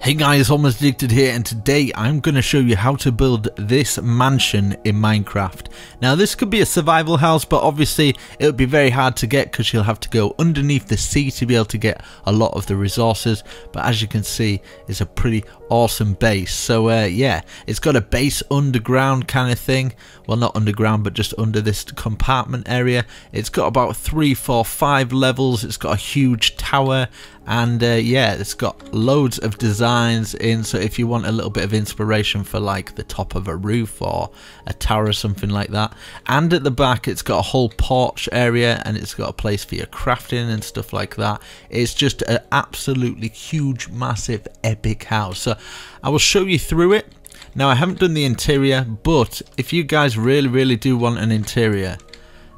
Hey guys, Almost Addicted here, and today I'm going to show you how to build this mansion in Minecraft. Now this could be a survival house, but obviously it would be very hard to get because you'll have to go underneath the sea to be able to get a lot of the resources. But as you can see, it's a pretty awesome base. So yeah, it's got a base underground kind of thing. Well, not underground, but just under this compartment area. It's got about 3, 4, 5 levels. It's got a huge tower. And yeah, it's got loads of designs in, so if you want a little bit of inspiration for like the top of a roof or a tower or something like that. And at the back it's got a whole porch area, and it's got a place for your crafting and stuff like that. It's just an absolutely huge, massive, epic house. So I will show you through it. Now I haven't done the interior, but if you guys really do want an interior,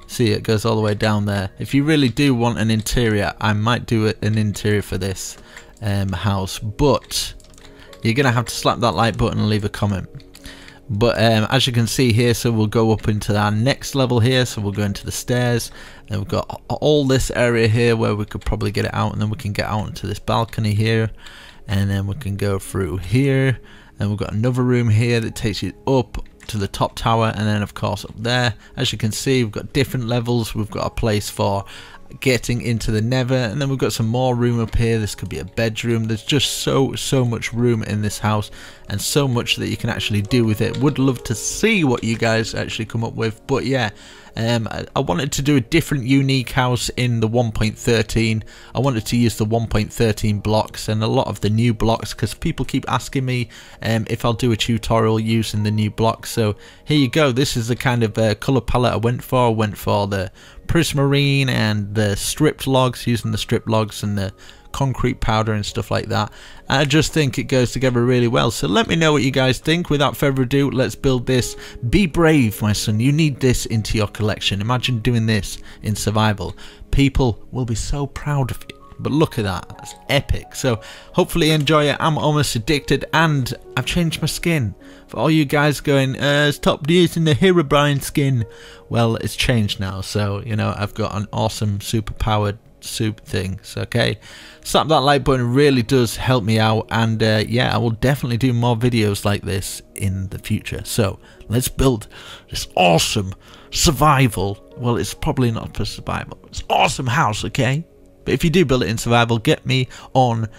see, it goes all the way down there. If you really do want an interior, I might do an interior for this house, but you're gonna have to slap that like button and leave a comment. But as you can see here, so we'll go up into our next level here. So we'll go into the stairs, and we've got all this area here where we could probably get it out, and then we can get out into this balcony here, and then we can go through here, and we've got another room here that takes you up to the top tower, and then of course up there, as you can see, we've got different levels. We've got a place for getting into the nether, and then we've got some more room up here. This could be a bedroom. There's just so much room in this house, and so much that you can actually do with it. Would love to see what you guys actually come up with, but yeah, I wanted to do a different unique house in the 1.13. I wanted to use the 1.13 blocks and a lot of the new blocks, because people keep asking me if I'll do a tutorial using the new blocks. So here you go. This is the kind of color palette I went for. I went for the prismarine and the stripped logs, using the stripped logs and the concrete powder and stuff like that. I just think it goes together really well. So let me know what you guys think. Without further ado, let's build this. Be brave, my son. You need this into your collection. Imagine doing this in survival. People will be so proud of you. But look at that, that's epic. So hopefully you enjoy it. I'm almost addicted, and I've changed my skin. For all you guys going, stop using the Herobrine skin. Well, it's changed now, so you know, I've got an awesome super powered soup thing. So okay, slap that like button, really does help me out. And yeah, I will definitely do more videos like this in the future. So let's build this awesome survival, well, it's probably not for survival, it's awesome house, okay? But if you do build it in survival, get me on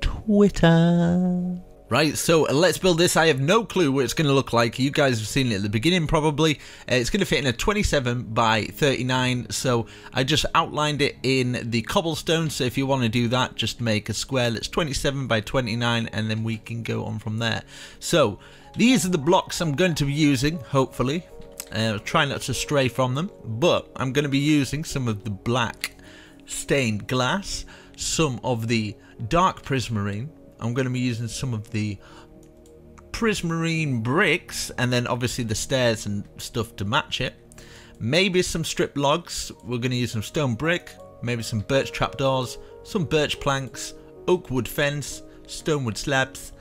Twitter. Right, so let's build this. I have no clue what it's going to look like. You guys have seen it at the beginning probably. It's going to fit in a 27 by 39, so I just outlined it in the cobblestone. So if you want to do that, just make a square that's 27 by 29, and then we can go on from there. So these are the blocks I'm going to be using, hopefully. Try not to stray from them, but I'm going to be using some of the black stained glass, some of the dark prismarine. I'm going to be using some of the prismarine bricks, and then obviously the stairs and stuff to match it. Maybe some strip logs. We're going to use some stone brick, maybe some birch trapdoors, some birch planks, oak wood fence, stone wood slabs,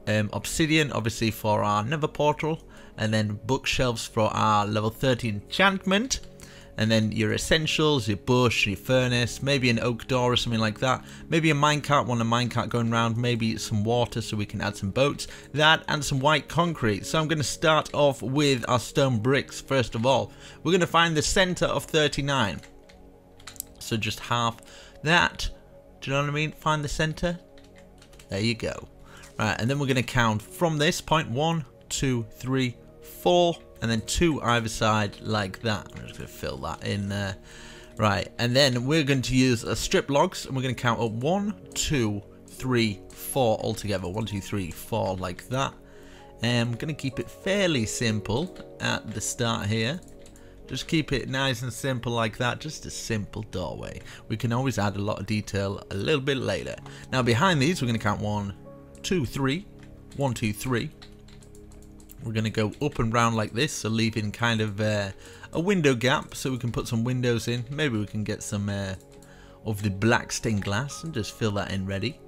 obsidian obviously for our nether portal, and then bookshelves for our level 30 enchantment. And then your essentials, your bush, your furnace, maybe an oak door or something like that. Maybe a minecart, want a minecart going around, maybe some water so we can add some boats. That and some white concrete. So I'm going to start off with our stone bricks first of all. We're going to find the center of 39. So just half that. Do you know what I mean? Find the center. There you go. Right, and then we're going to count from this point 1, 2, 3, 4. And then 2 either side like that. I'm just going to fill that in there. Right, and then we're going to use a strip logs, and we're going to count up 1, 2, 3, 4 altogether. 1, 2, 3, 4 like that. And I'm going to keep it fairly simple at the start here. Just keep it nice and simple like that. Just a simple doorway. We can always add a lot of detail a little bit later. Now behind these, we're going to count 1, 2, 3. 1, 2, 3. We're going to go up and round like this, so leaving kind of a window gap so we can put some windows in. Maybe we can get some of the black stained glass and just fill that in ready.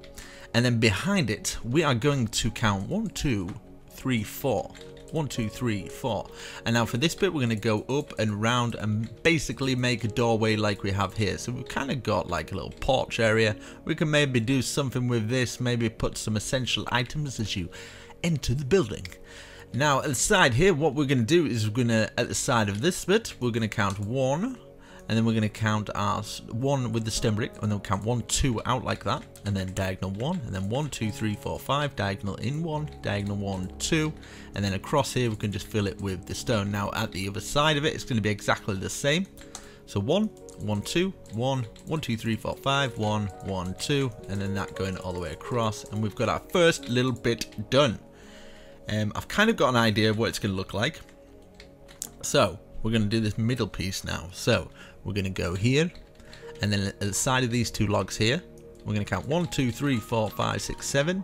And then behind it, we are going to count 1, 2, 3, 4. 1, 2, 3, 4. And now for this bit, we're going to go up and round and basically make a doorway like we have here. So we've kind of got like a little porch area. We can maybe do something with this, maybe put some essential items as you enter the building. Now at the side here, what we're going to do is we're going to, at the side of this bit, we're going to count 1. And then we're going to count our 1 with the stone brick, and then we'll count 1, 2 out like that, and then diagonal 1, and then 1, 2, 3, 4, 5, diagonal in 1, diagonal 1, 2, and then across here we can just fill it with the stone. Now at the other side of it, it's going to be exactly the same. So 1, 1, 2, 1, 1, 2, 3, 4, 5, 1, 1, 2, and then that going all the way across, and we've got our first little bit done. I've kind of got an idea of what it's going to look like. So we're going to do this middle piece now. So we're going to go here, and then at the side of these 2 logs here, we're going to count 1, 2, 3, 4, 5, 6, 7.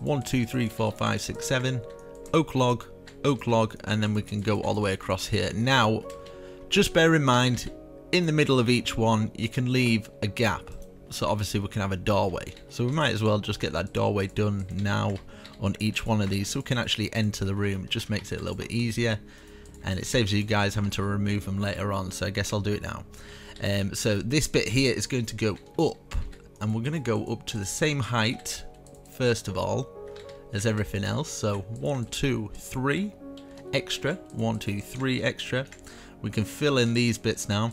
1, 2, 3, 4, 5, 6, 7. Oak log, and then we can go all the way across here. Now, just bear in mind, in the middle of each one, you can leave a gap. So obviously we can have a doorway. So we might as well just get that doorway done now on each one of these, so we can actually enter the room. It just makes it a little bit easier. And it saves you guys having to remove them later on, so I guess I'll do it now. So this bit here is going to go up, and we're going to go up to the same height, first of all, as everything else. So 1, 2, 3 extra, 1, 2, 3 extra. We can fill in these bits now.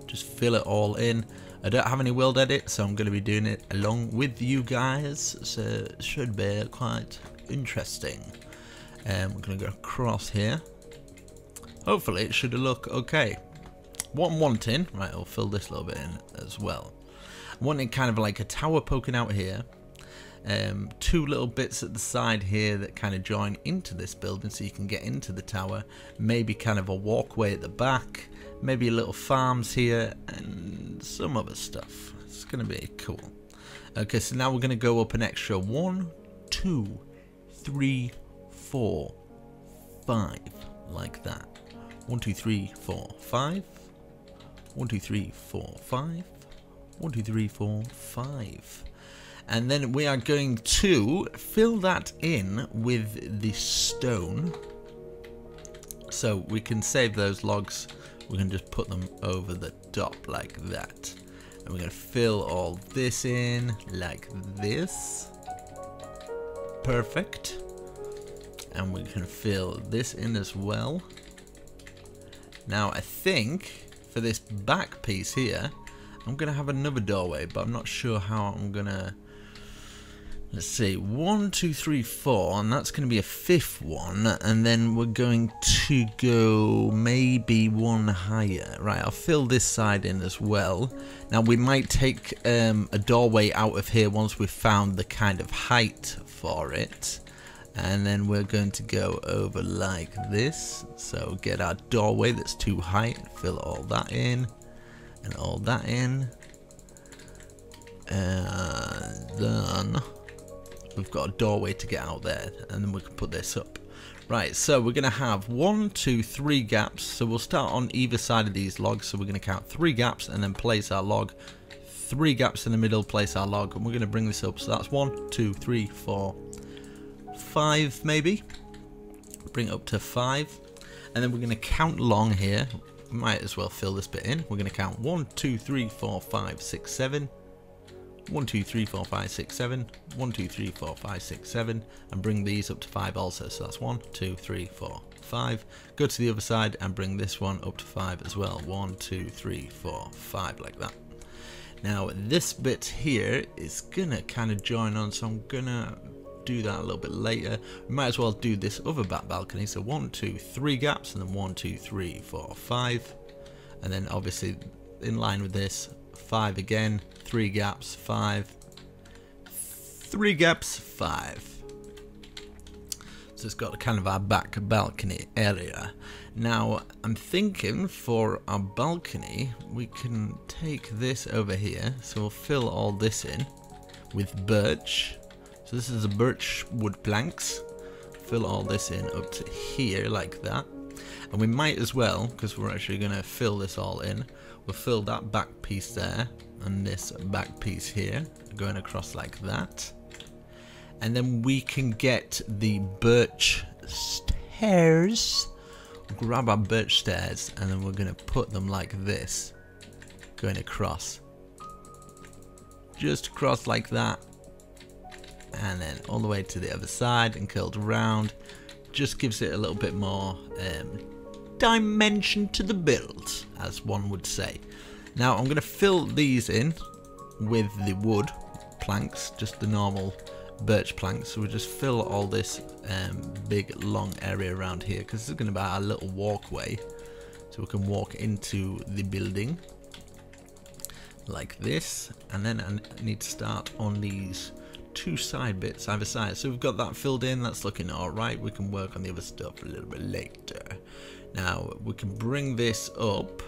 Just fill it all in. I don't have any world edit, so I'm going to be doing it along with you guys, so it should be quite interesting. We're going to go across here. Hopefully it should look okay. What I'm wanting, right, I'll fill this little bit in as well. I'm wanting kind of like a tower poking out here. 2 little bits at the side here that kind of join into this building so you can get into the tower. Maybe kind of a walkway at the back. Maybe little farms here and some other stuff. It's going to be cool. Okay, so now we're going to go up an extra 1, 2, 3, 4, 5, like that. 1, 2, 3, 4, 5. 1, 2, 3, 4, 5. 1, 2, 3, 4, 5. And then we are going to fill that in with the stone. So we can save those logs. We can just put them over the top like that. And we're going to fill all this in like this. Perfect. And we can fill this in as well. Now I think for this back piece here, I'm going to have another doorway, but I'm not sure how I'm going to... Let's see, 1, 2, 3, 4, and that's going to be a 5th one, and then we're going to go maybe 1 higher. Right, I'll fill this side in as well. Now we might take a doorway out of here once we've found the kind of height for it. And then we're going to go over like this. So get our doorway that's too high, fill all that in, and all that in. And then we've got a doorway to get out there, and then we can put this up. Right, so we're going to have 1, 2, 3 gaps. So we'll start on either side of these logs. So we're going to count 3 gaps and then place our log. 3 gaps in the middle, place our log, and we're going to bring this up. So that's 1, 2, 3, 4, 5 maybe. Bring it up to 5. And then we're going to count along here. We might as well fill this bit in. We're going to count 1, 2, 3, 4, 5, 6, 7. 1, 2, 3, 4, 5, 6, 7. 1, 2, 3, 4, 5, 6, 7. And bring these up to 5 also. So that's 1, 2, 3, 4, 5. Go to the other side and bring this one up to 5 as well. 1, 2, 3, 4, 5, like that. Now this bit here is gonna kind of join on, so I'm gonna do that a little bit later. We might as well do this other back balcony. So 1, 2, 3 gaps, and then 1, 2, 3, 4, 5. And then obviously in line with this, 5 again, 3 gaps, 5, 3 gaps, 5. So it's got kind of our back balcony area. Now I'm thinking for our balcony we can take this over here, so we'll fill all this in with birch. So this is the birch wood planks. Fill all this in up to here like that. And we might as well, because we're actually going to fill this all in, we'll fill that back piece there and this back piece here going across like that. and then we can get the birch stairs. Grab our birch stairs, and then we're going to put them like this, going across, just across like that, and then all the way to the other side and curled around. Just gives it a little bit more dimension to the build, as one would say. Now I'm going to fill these in with the wood planks, just the normal birch planks. So we just fill all this big long area around here, because this is going to be our little walkway, so we can walk into the building like this. And then I need to start on these two side bits either side. So we've got that filled in, that's looking alright. We can work on the other stuff a little bit later. Now we can bring this up.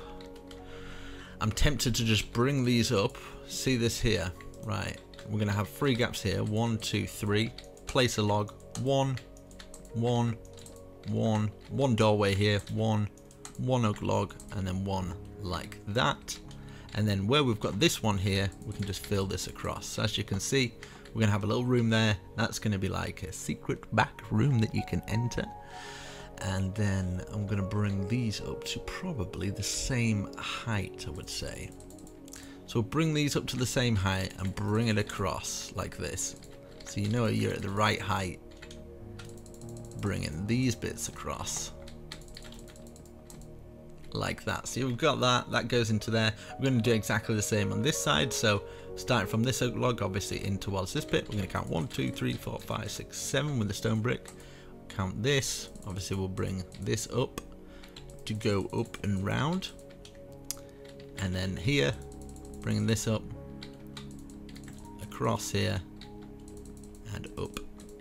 I'm tempted to just bring these up. See this here, right? We're going to have 3 gaps here. 1, 2, 3. Place a log. 1, 1, 1. 1 doorway here. 1 oak log, and then 1 like that. And then where we've got this one here, we can just fill this across. So as you can see, we're going to have a little room there. That's going to be like a secret back room that you can enter. And then I'm going to bring these up to probably the same height, I would say. So bring these up to the same height and bring it across like this. So you know you're at the right height. Bringing these bits across like that. So we've got that. That goes into there. We're going to do exactly the same on this side. So starting from this oak log, obviously in towards this bit, we're going to count 1, 2, 3, 4, 5, 6, 7 with the stone brick. Count this. Obviously we'll bring this up to go up and round, and then here bringing this up across here and up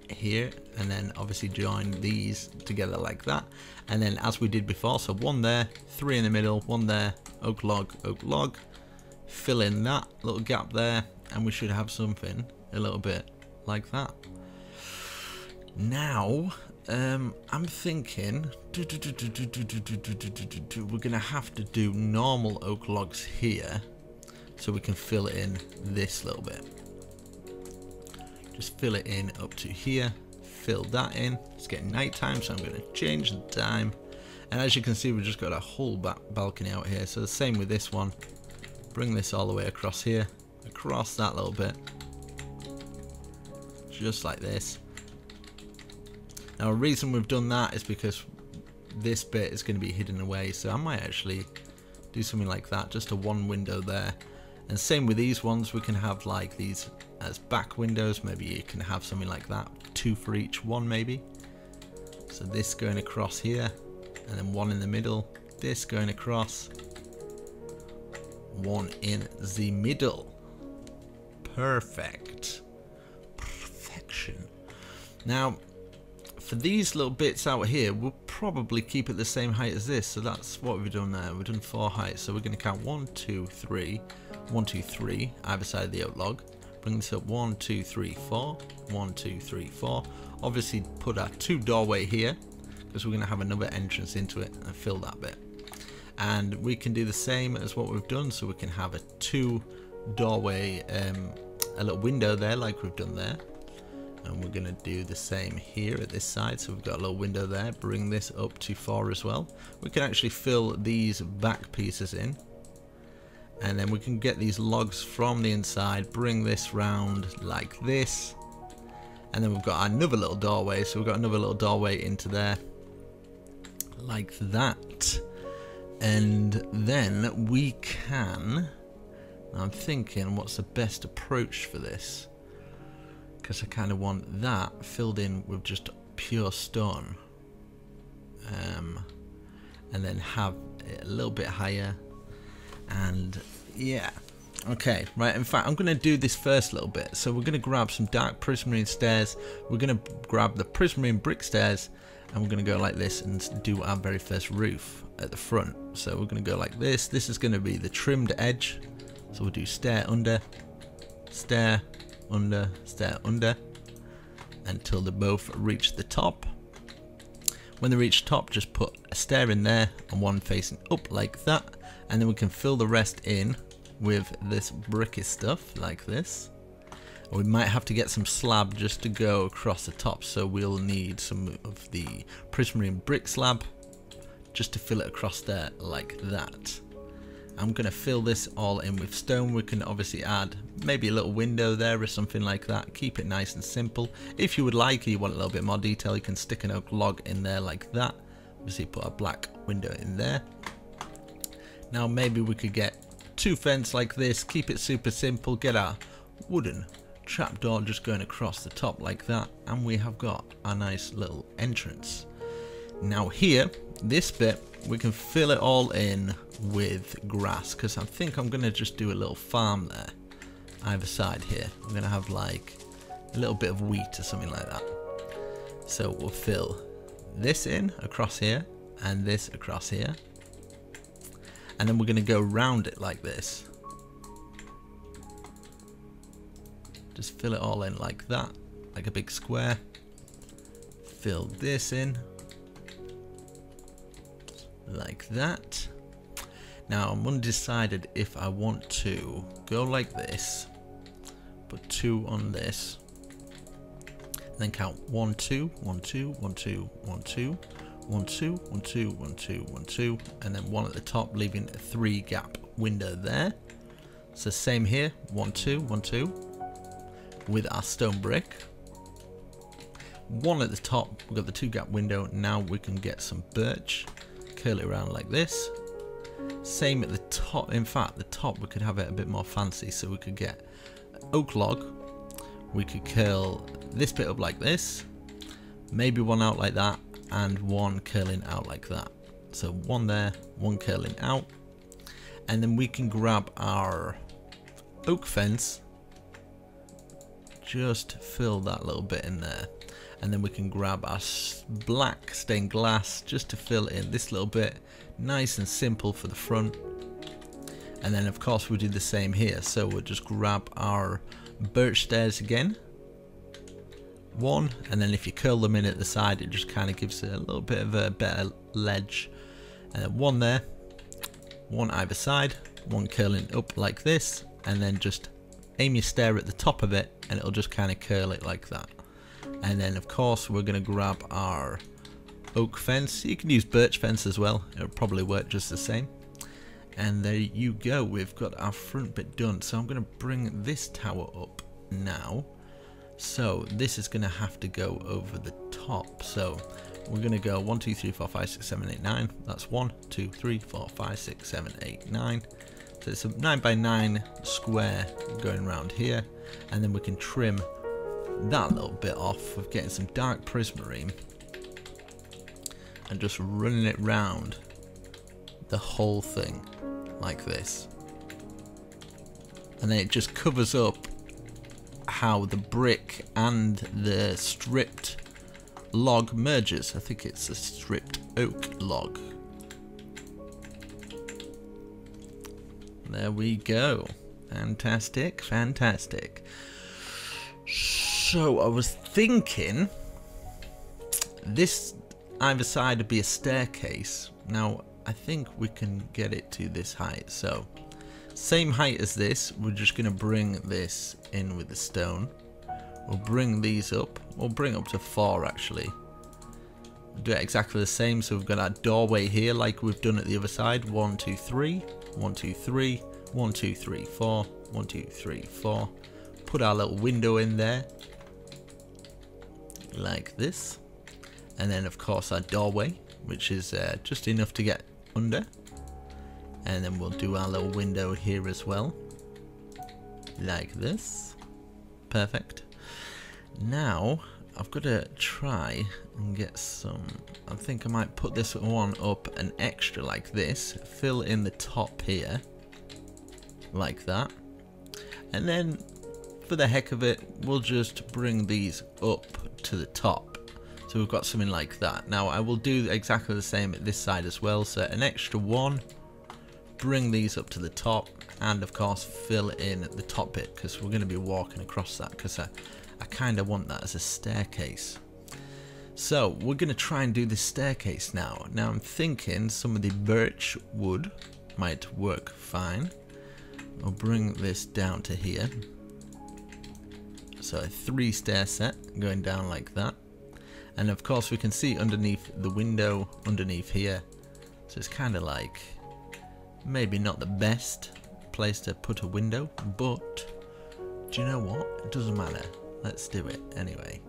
here, and then obviously join these together like that. And then as we did before, so 1 there, 3 in the middle, 1 there, oak log, fill in that little gap there, and we should have something a little bit like that. Now I'm thinking we're gonna have to do normal oak logs here, so we can fill it in this little bit. Just fill it in up to here, fill that in. It's getting night time, so I'm going to change the time. And as you can see, we've just got a whole balcony out here. So the same with this one. Bring this all the way across here, across that little bit, just like this. Now the reason we've done that is because this bit is going to be hidden away, so I might actually do something like that, just a 1 window there. And same with these ones, we can have like these as back windows. Maybe you can have something like that, 2 for each one maybe. So this going across here, and then 1 in the middle, this going across, 1 in the middle. Perfect. Perfection. Now for these little bits out here, we'll probably keep it the same height as this. So that's what we've done there. We've done 4 heights. So we're going to count 1, 2, 3, 1, 2, 3, either side of the oak log. Bring this up 1, 2, 3, 4, 1, 2, 3, 4. Obviously put our 2 doorway here, because we're going to have another entrance into it, and fill that bit. And we can do the same as what we've done. So we can have a 2 doorway, a little window there like we've done there. And we're going to do the same here at this side. So we've got a little window there. Bring this up to 4 as well. We can actually fill these back pieces in. And then we can get these logs from the inside. Bring this round like this. And then we've got another little doorway. So we've got another little doorway into there. Like that. And then we can... I'm thinking, what's the best approach for this? Because I kind of want that filled in with just pure stone, and then have it a little bit higher. And yeah, okay, right. In fact, I'm going to do this first little bit. So we're going to grab some dark prismarine stairs. We're going to grab the prismarine brick stairs, and we're going to go like this and do our very first roof at the front. So we're going to go like this. This is going to be the trimmed edge. So we'll do stair under, stair under, stair under, until they both reach the top. When they reach top, just put a stair in there and 1 facing up like that, and then we can fill the rest in with this bricky stuff like this. We might have to get some slab just to go across the top, so we'll need some of the prismarine brick slab just to fill it across there like that. I'm going to fill this all in with stone. We can obviously add maybe a little window there or something like that. Keep it nice and simple. If you would like, you want a little bit more detail, you can stick an oak log in there like that. Obviously put a black window in there. Now maybe we could get 2 fence like this, keep it super simple, get our wooden trapdoor just going across the top like that, and we have got a nice little entrance. Now here, this bit, we can fill it all in with grass, because I think I'm going to just do a little farm there either side here. I'm going to have like a little bit of wheat or something like that. So we'll fill this in across here and this across here, and then we're going to go round it like this. Just fill it all in like that, like a big square. Fill this in like that. Now I'm undecided if I want to go like this, put 2 on this, and then count 1 2 1 2 1 2 1 2 1 2 1 2 1 2 1 2, and then 1 at the top, leaving a 3 gap window there. So same here, 1 2 1 2 with our stone brick. 1 at the top, we've got the 2 gap window. Now we can get some birch, curl it around like this. Same at the top. In fact, the top we could have it a bit more fancy, so we could get oak log. We could curl this bit up like this, maybe 1 out like that, and 1 curling out like that. So 1 there, 1 curling out, and then we can grab our oak fence, just fill that little bit in there, and then we can grab our black stained glass just to fill in this little bit, nice and simple for the front. And then of course we'll do the same here, so we'll just grab our birch stairs again, 1, and then if you curl them in at the side, it just kind of gives it a little bit of a better ledge. And then 1 there, 1 either side, 1 curling up like this, and then just aim your stair at the top of it and it'll just kind of curl it like that. And then of course we're going to grab our oak fence. You can use birch fence as well, it'll probably work just the same. And there you go, we've got our front bit done. So I'm going to bring this tower up now. So this is going to have to go over the top. So we're going to go 1 2 3 4 5 6 7 8 9. That's 1 2 3 4 5 6 7 8 9. So it's a 9 by 9 square going around here, and then we can trim that little bit off with getting some dark prismarine and just running it round the whole thing like this. And then it just covers up how the brick and the stripped log merges. I think it's a stripped oak log. There we go. Fantastic, fantastic. So I was thinking this either side would be a staircase. Now I think we can get it to this height. So same height as this. We're just going to bring this in with the stone. We'll bring these up. We'll bring up to 4 actually. We'll do it exactly the same. So we've got our doorway here like we've done at the other side. 1 2 3 1 2 3 1 2 3 4 1 2 3 4. Put our little window in there like this, and then of course our doorway, which is just enough to get under, and then we'll do our little window here as well like this. Perfect. Now I've got to try and get some, I think I might put this one up an extra like this, fill in the top here like that, and then for the heck of it we'll just bring these up to the top, so we've got something like that. Now I will do exactly the same at this side as well, so an extra 1, bring these up to the top, and of course fill in the top bit because we're going to be walking across that, because I kind of want that as a staircase. So we're going to try and do this staircase now. Now I'm thinking some of the birch wood might work fine. I'll bring this down to here So a 3 stair set going down like that. And of course we can see underneath the window, underneath here. So it's kind of like maybe not the best place to put a window, but do you know what? It doesn't matter. Let's do it anyway.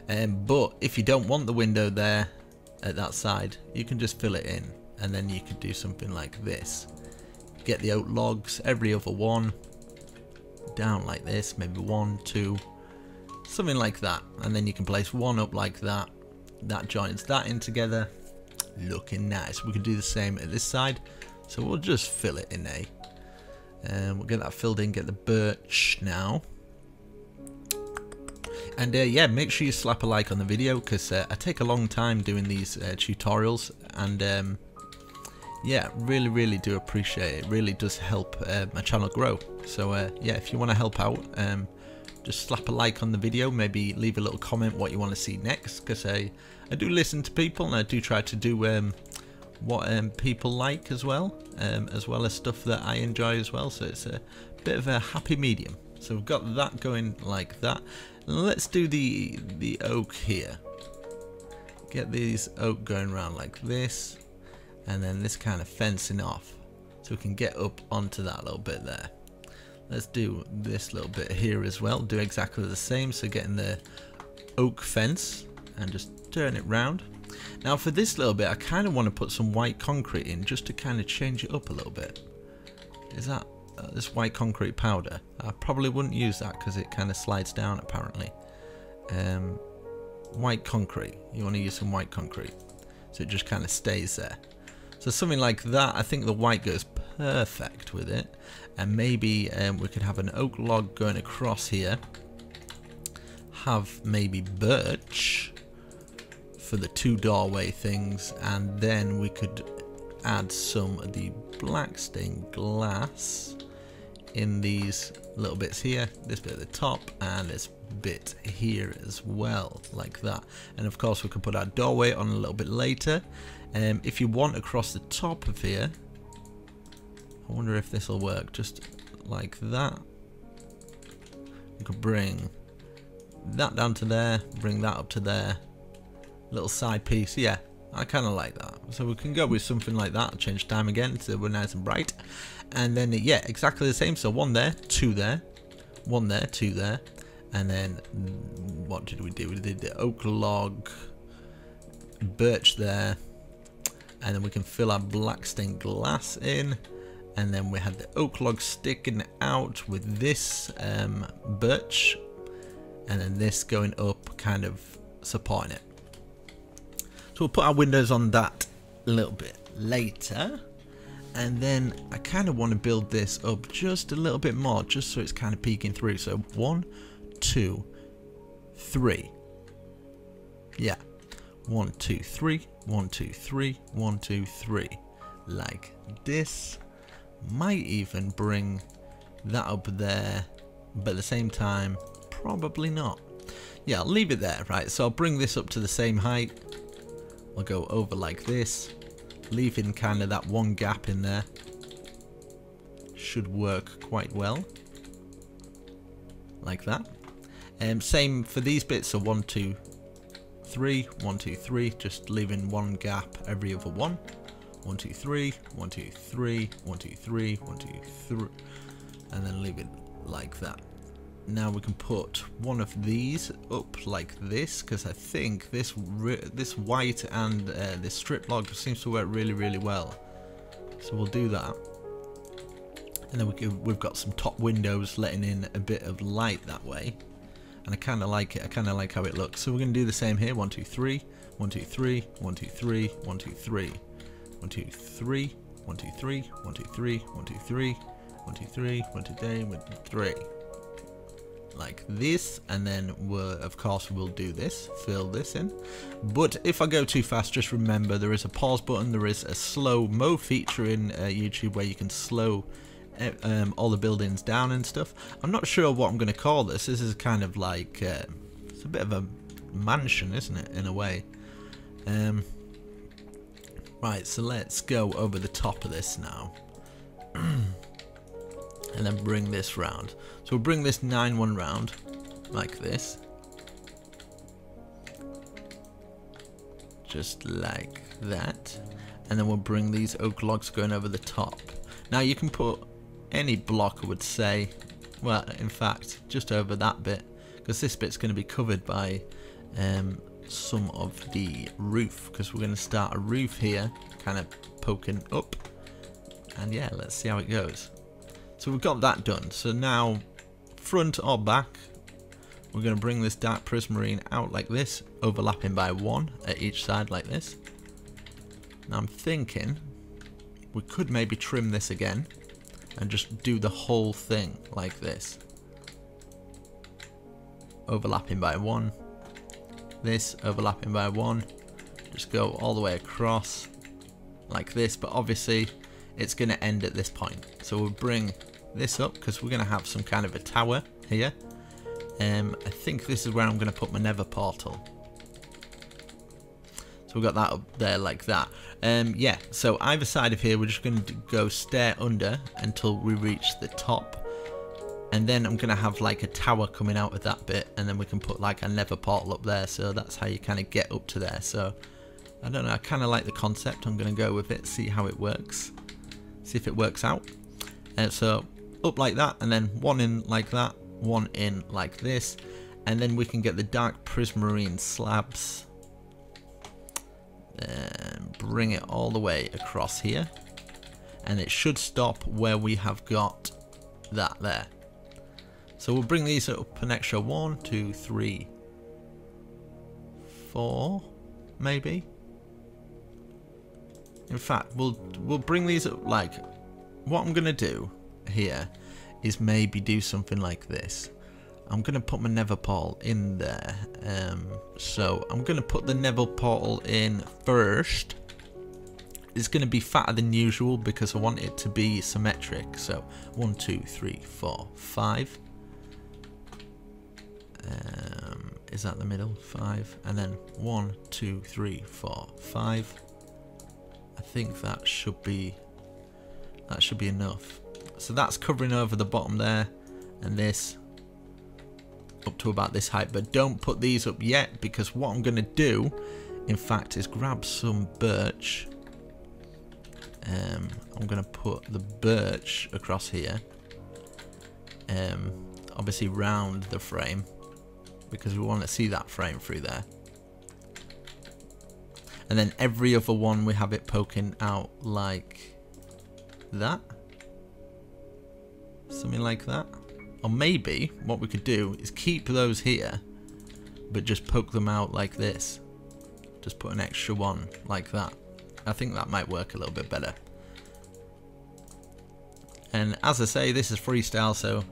But if you don't want the window there at that side, you can just fill it in, and then you could do something like this. Get the oak logs, every other one, down like this, maybe 1, 2, something like that, and then you can place one up like that. That joins that in together, looking nice. We could do the same at this side, so we'll just fill it in, we'll get that filled in, get the birch now. And yeah, make sure you slap a like on the video, because I take a long time doing these tutorials, and yeah, really do appreciate it. It really does help my channel grow. So yeah, if you want to help out, just slap a like on the video, maybe leave a little comment what you want to see next, because I do listen to people, and I do try to do what people like as well as stuff that I enjoy as well. So it's a bit of a happy medium. So we've got that going like that. Let's do the oak here. Get these oak going around like this, and then this kind of fencing off, so we can get up onto that little bit there. Let's do this little bit here as well. Do exactly the same. So getting the oak fence and just turn it round. Now for this little bit, I kind of want to put some white concrete in, just to kind of change it up a little bit. Is that this white concrete powder? I probably wouldn't use that because it kind of slides down apparently. White concrete, you want to use some white concrete so it just kind of stays there. So something like that. I think the white goes perfect with it. And maybe we could have an oak log going across here, have maybe birch for the 2 doorway things, and then we could add some of the black stained glass in these little bits here, this bit at the top and this bit here as well, like that. And of course we could put our doorway on a little bit later. If you want across the top of here, I wonder if this will work, just like that. You could bring that down to there, bring that up to there, little side piece. Yeah, I kind of like that. So we can go with something like that. Change time again so we're nice and bright. And then yeah, exactly the same. So 1 there, 2 there, 1 there, 2 there, and then what did we do? We did the oak log, birch there, and then we can fill our black stained glass in. And then we had the oak log sticking out with this birch, and then this going up, kind of supporting it. So we'll put our windows on that a little bit later. And then I kind of want to build this up just a little bit more, just so it's kind of peeking through. So 1, 2, 3. Yeah. 1, 2, 3. 1, 2, 3. 1, 2, 3. Like this. Might even bring that up there, but at the same time, probably not. Yeah, I'll leave it there, right? So I'll bring this up to the same height. I'll go over like this, leaving kind of that one gap in there. Should work quite well. Like that. Same for these bits, so 1, 2, 3, 1, 2, 3, just leaving one gap every other one. 1, 2, 3, 1, 2, 3, 1, 2, 3, 1, 2, 3, and then leave it like that. Now we can put one of these up like this, because I think this white and this strip log seems to work really well. So we'll do that, and then we've got some top windows letting in a bit of light that way, and I kind of like it. I kind of like how it looks. So we're going to do the same here. 1, 2, 3, 1, 2, 3, 1, 2, 3, 1, 2, 3. 1, 2, 3, 1, 2, 3, 1, 2, 3, 1, 2, 3, 1, 2, 3, 1, 2, 3, 1, 2, 3. Like this, and then of course we'll do this, fill this in. But if I go too fast, just remember there is a pause button, there is a slow-mo feature in YouTube where you can slow all the buildings down and stuff. I'm not sure what I'm going to call this. This is kind of like, it's a bit of a mansion, isn't it, in a way. Right, so let's go over the top of this now. And then bring this round. So we'll bring this 9-1 round. like this. Just like that. And then we'll bring these oak logs going over the top. Now you can put any block, I would say, well, in fact, just over that bit, because this bit's going to be covered by some of the roof, because we're going to start a roof here, kind of poking up. And yeah, let's see how it goes. So we've got that done. So now, front or back, we're going to bring this dark prismarine out like this, overlapping by 1 at each side like this. Now I'm thinking we could maybe trim this again and just do the whole thing like this. Overlapping by 1. This overlapping by 1. Just go all the way across like this, but obviously it's going to end at this point. So we'll bring this up because we're going to have some kind of a tower here. I think this is where I'm going to put my nether portal. So we've got that up there like that. Yeah, so either side of here we're just going to go stair under until we reach the top. And then I'm going to have like a tower coming out of that bit, and then we can put like a nether portal up there. So that's how you kind of get up to there. So I don't know, I kind of like the concept. I'm going to go with it, see how it works. See if it works out. So up like that, and then 1 in like that, 1 in like this. And then we can get the dark prismarine slabs. Bring it all the way across here, and it should stop where we have got that there. So we'll bring these up an extra 1, 2, 3, 4, maybe. In fact, we'll bring these up. Like, what I'm gonna do here is maybe do something like this. I'm going to put my nether portal in there. So I'm going to put the nether portal in first. It's going to be fatter than usual because I want it to be symmetric. So 1, 2, 3, 4, 5. Is that the middle? 5. And then 1, 2, 3, 4, 5. I think that should be enough. So that's covering over the bottom there, and this up to about this height. But don't put these up yet, because what I'm going to do, in fact, is grab some birch. I'm going to put the birch across here, obviously round the frame, because we want to see that frame through there. And then every other one we have it poking out like that, something like that. Or maybe what we could do is keep those here, but just poke them out like this. Just put an extra one like that. I think that might work a little bit better. And as I say, this is freestyle, so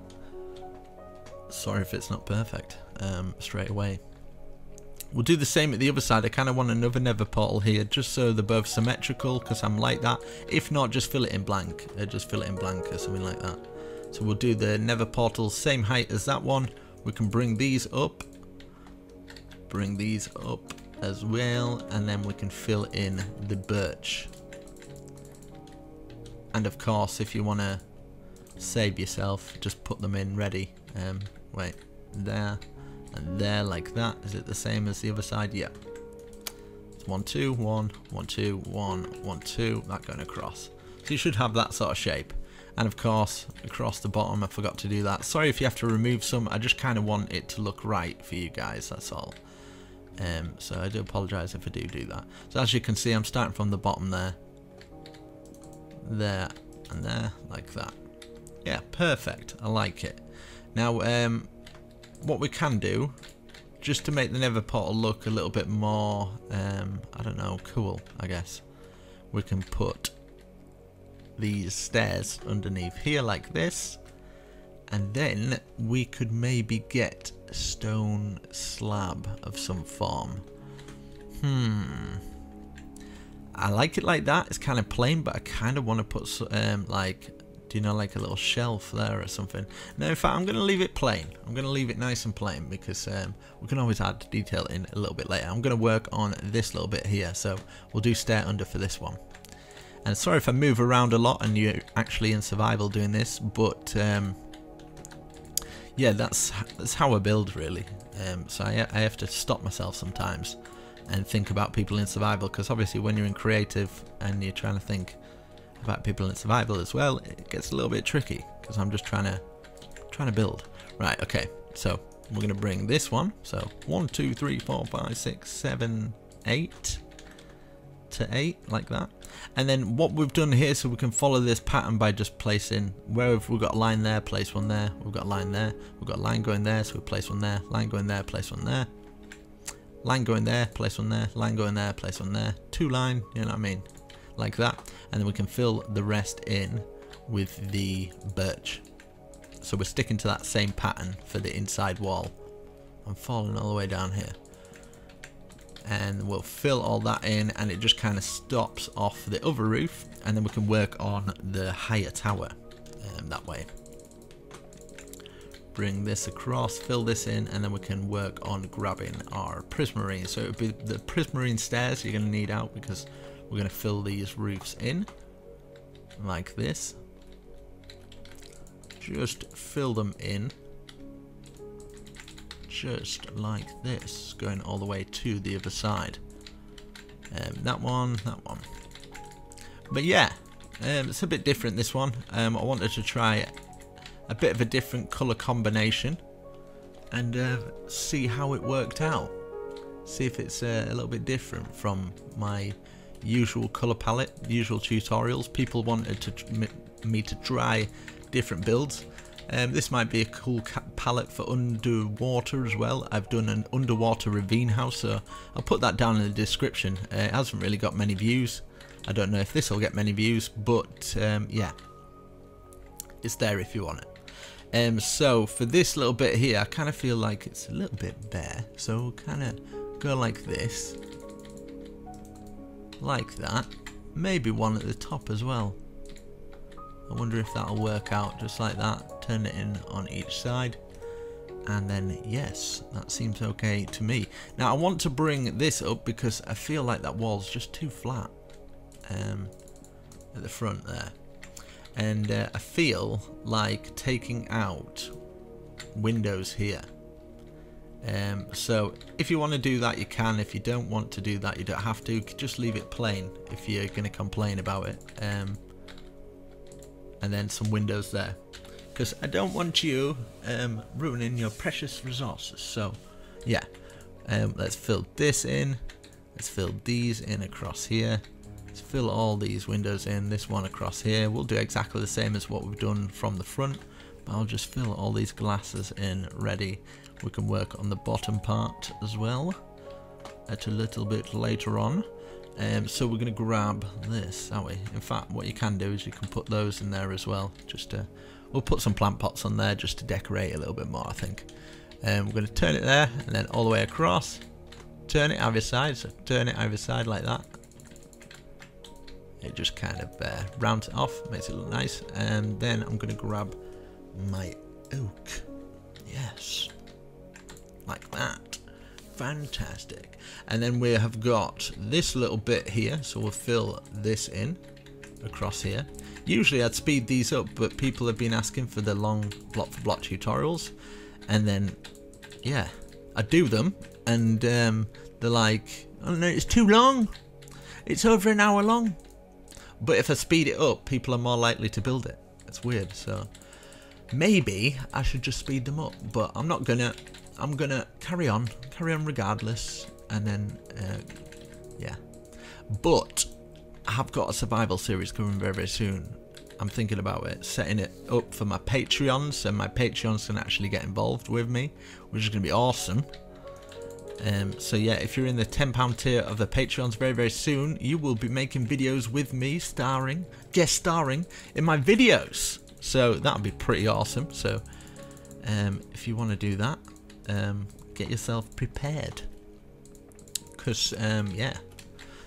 sorry if it's not perfect straight away. We'll do the same at the other side. I kind of want another nether portal here, just so they're both symmetrical, because I'm like that. If not, just fill it in blank. Just fill it in blank or something like that. So we'll do the nether portal same height as that one. We can bring these up. Bring these up as well, and then we can fill in the birch. And of course, if you want to save yourself, just put them in ready. Wait, there and there like that. Is it the same as the other side? Yeah. It's 1, 2, 1, 1, 2, 1, 1, 2. That going across. So you should have that sort of shape. And of course, across the bottom, I forgot to do that. Sorry if you have to remove some. I just kind of want it to look right for you guys. That's all. So I do apologise if I do that. So as you can see, I'm starting from the bottom there. There and there, like that. Yeah, perfect. I like it. Now, what we can do, just to make the nether portal look a little bit more, I don't know, cool, I guess, we can put these stairs underneath here like this, and then we could maybe get a stone slab of some form. I like it like that. It's kind of plain, but I kind of want to put like, do you know, like a little shelf there or something. No, in fact, I'm going to leave it plain. I'm going to leave it nice and plain, because we can always add detail in a little bit later. I'm going to work on this little bit here, so we'll do stair under for this one. And sorry if I move around a lot and you're actually in survival doing this, but yeah, that's how I build really. So I have to stop myself sometimes and think about people in survival, because obviously when you're in creative and you're trying to think about people in survival as well, it gets a little bit tricky because I'm just trying to build. Right, okay, so we're gonna bring this one. So 1, 2, 3, 4, 5, 6, 7, 8 to 8 like that. And then what we've done here, so we can follow this pattern by just placing, wherever we've got a line there, place one there, we've got a line there, we've got a line going there, so we place one there, line going there, place one there, line going there, place one there, line going there, place one there, 2 line, you know what I mean, like that. And then we can fill the rest in with the birch. So we're sticking to that same pattern for the inside wall. I'm falling all the way down here. And we'll fill all that in, and it just kind of stops off the other roof, and then we can work on the higher tower that way. Bring this across, fill this in, and then we can work on grabbing our prismarine. So it would be the prismarine stairs you're going to need out, because we're going to fill these roofs in like this. Just fill them in just like this, going all the way to the other side. That one. But yeah, it's a bit different, this one. I wanted to try a bit of a different colour combination and see how it worked out. See if it's a little bit different from my usual colour palette, usual tutorials. People wanted me to try different builds. This might be a cool palette for underwater as well. I've done an underwater ravine house, so I'll put that down in the description. It hasn't really got many views. I don't know if this will get many views, but yeah, it's there if you want it. So for this little bit here, I kind of feel like it's a little bit bare, so we'll kind of go like this, like that, maybe one at the top as well. I wonder if that'll work out, just like that. Turn it in on each side, and then yes, that seems okay to me. Now I want to bring this up because I feel like that wall's just too flat at the front there, and I feel like taking out windows here. So if you want to do that, you can. If you don't want to do that, you don't have to. Just leave it plain if you're going to complain about it. And then some windows there, because I don't want you ruining your precious resources. So yeah, let's fill this in, let's fill these in across here, let's fill all these windows in, this one across here. We'll do exactly the same as what we've done from the front, but I'll just fill all these glasses in ready. We can work on the bottom part as well at a little bit later on. So we're going to grab this, aren't we? In fact, what you can do is you can put those in there as well. Just to, we'll put some plant pots on there just to decorate a little bit more, I think. We're going to turn it there, and then all the way across. Turn it either side, so turn it either side like that. It just kind of rounds it off, makes it look nice. And then I'm going to grab my oak. Yes, like that. Fantastic. And then we have got this little bit here, so we'll fill this in across here. Usually I'd speed these up, but people have been asking for the long block for block tutorials, and then yeah, I do them, and they're like, oh no, it's too long, it's over an hour long. But if I speed it up, people are more likely to build it. It's weird. So maybe I should just speed them up, but I'm not gonna. I'm gonna carry on regardless, and then yeah. But I have got a survival series coming very, very soon. I'm thinking about it, setting it up for my Patreons, so my Patreons can actually get involved with me, which is gonna be awesome. So yeah, if you're in the £10 tier of the Patreons, very, very soon you will be making videos with me, guest starring in my videos. So that'll be pretty awesome. So if you want to do that, get yourself prepared, because yeah.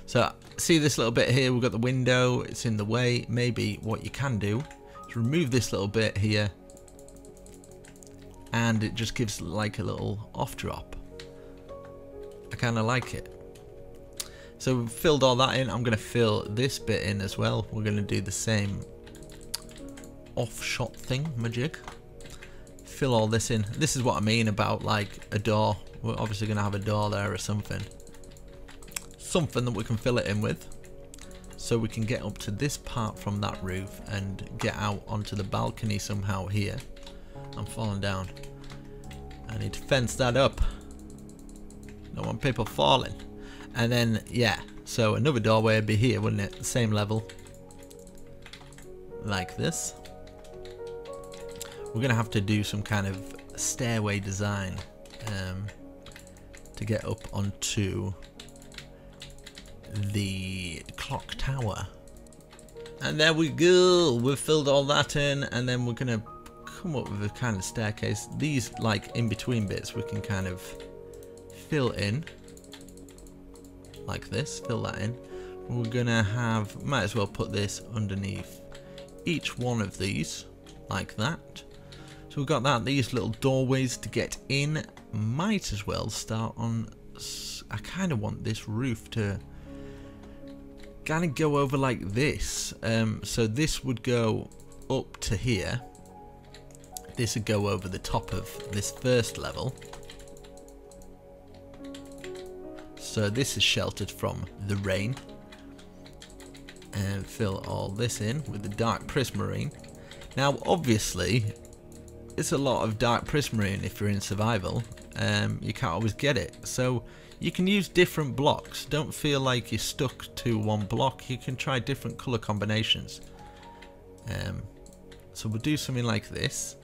So see this little bit here, we've got the window, it's in the way. Maybe what you can do is remove this little bit here, and it just gives like a little off drop. I kind of like it. So we've filled all that in. I'm going to fill this bit in as well. We're going to do the same off shot thing, majig. fill all this in. This is what I mean about like a door. We're obviously going to have a door there or something. Something that we can fill it in with. So we can get up to this part from that roof and get out onto the balcony somehow here. I'm falling down. I need to fence that up. Don't want people falling. And then, yeah, so another doorway would be here, wouldn't it? The same level. Like this. We're going to have to do some kind of stairway design to get up onto the clock tower. And there we go. We've filled all that in, and then we're going to come up with a kind of staircase. These, like, in between bits, we can kind of fill in. Like this. Fill that in. We're going to have, might as well put this underneath each one of these. Like that. So we've got that, these little doorways to get in. Might as well start on, I kind of want this roof to kind of go over like this. So this would go up to here. This would go over the top of this first level. So this is sheltered from the rain. And fill all this in with the dark prismarine. Now obviously, it's a lot of dark prismarine if you're in survival. You can't always get it, so you can use different blocks. Don't feel like you're stuck to one block. You can try different color combinations. So we'll do something like this.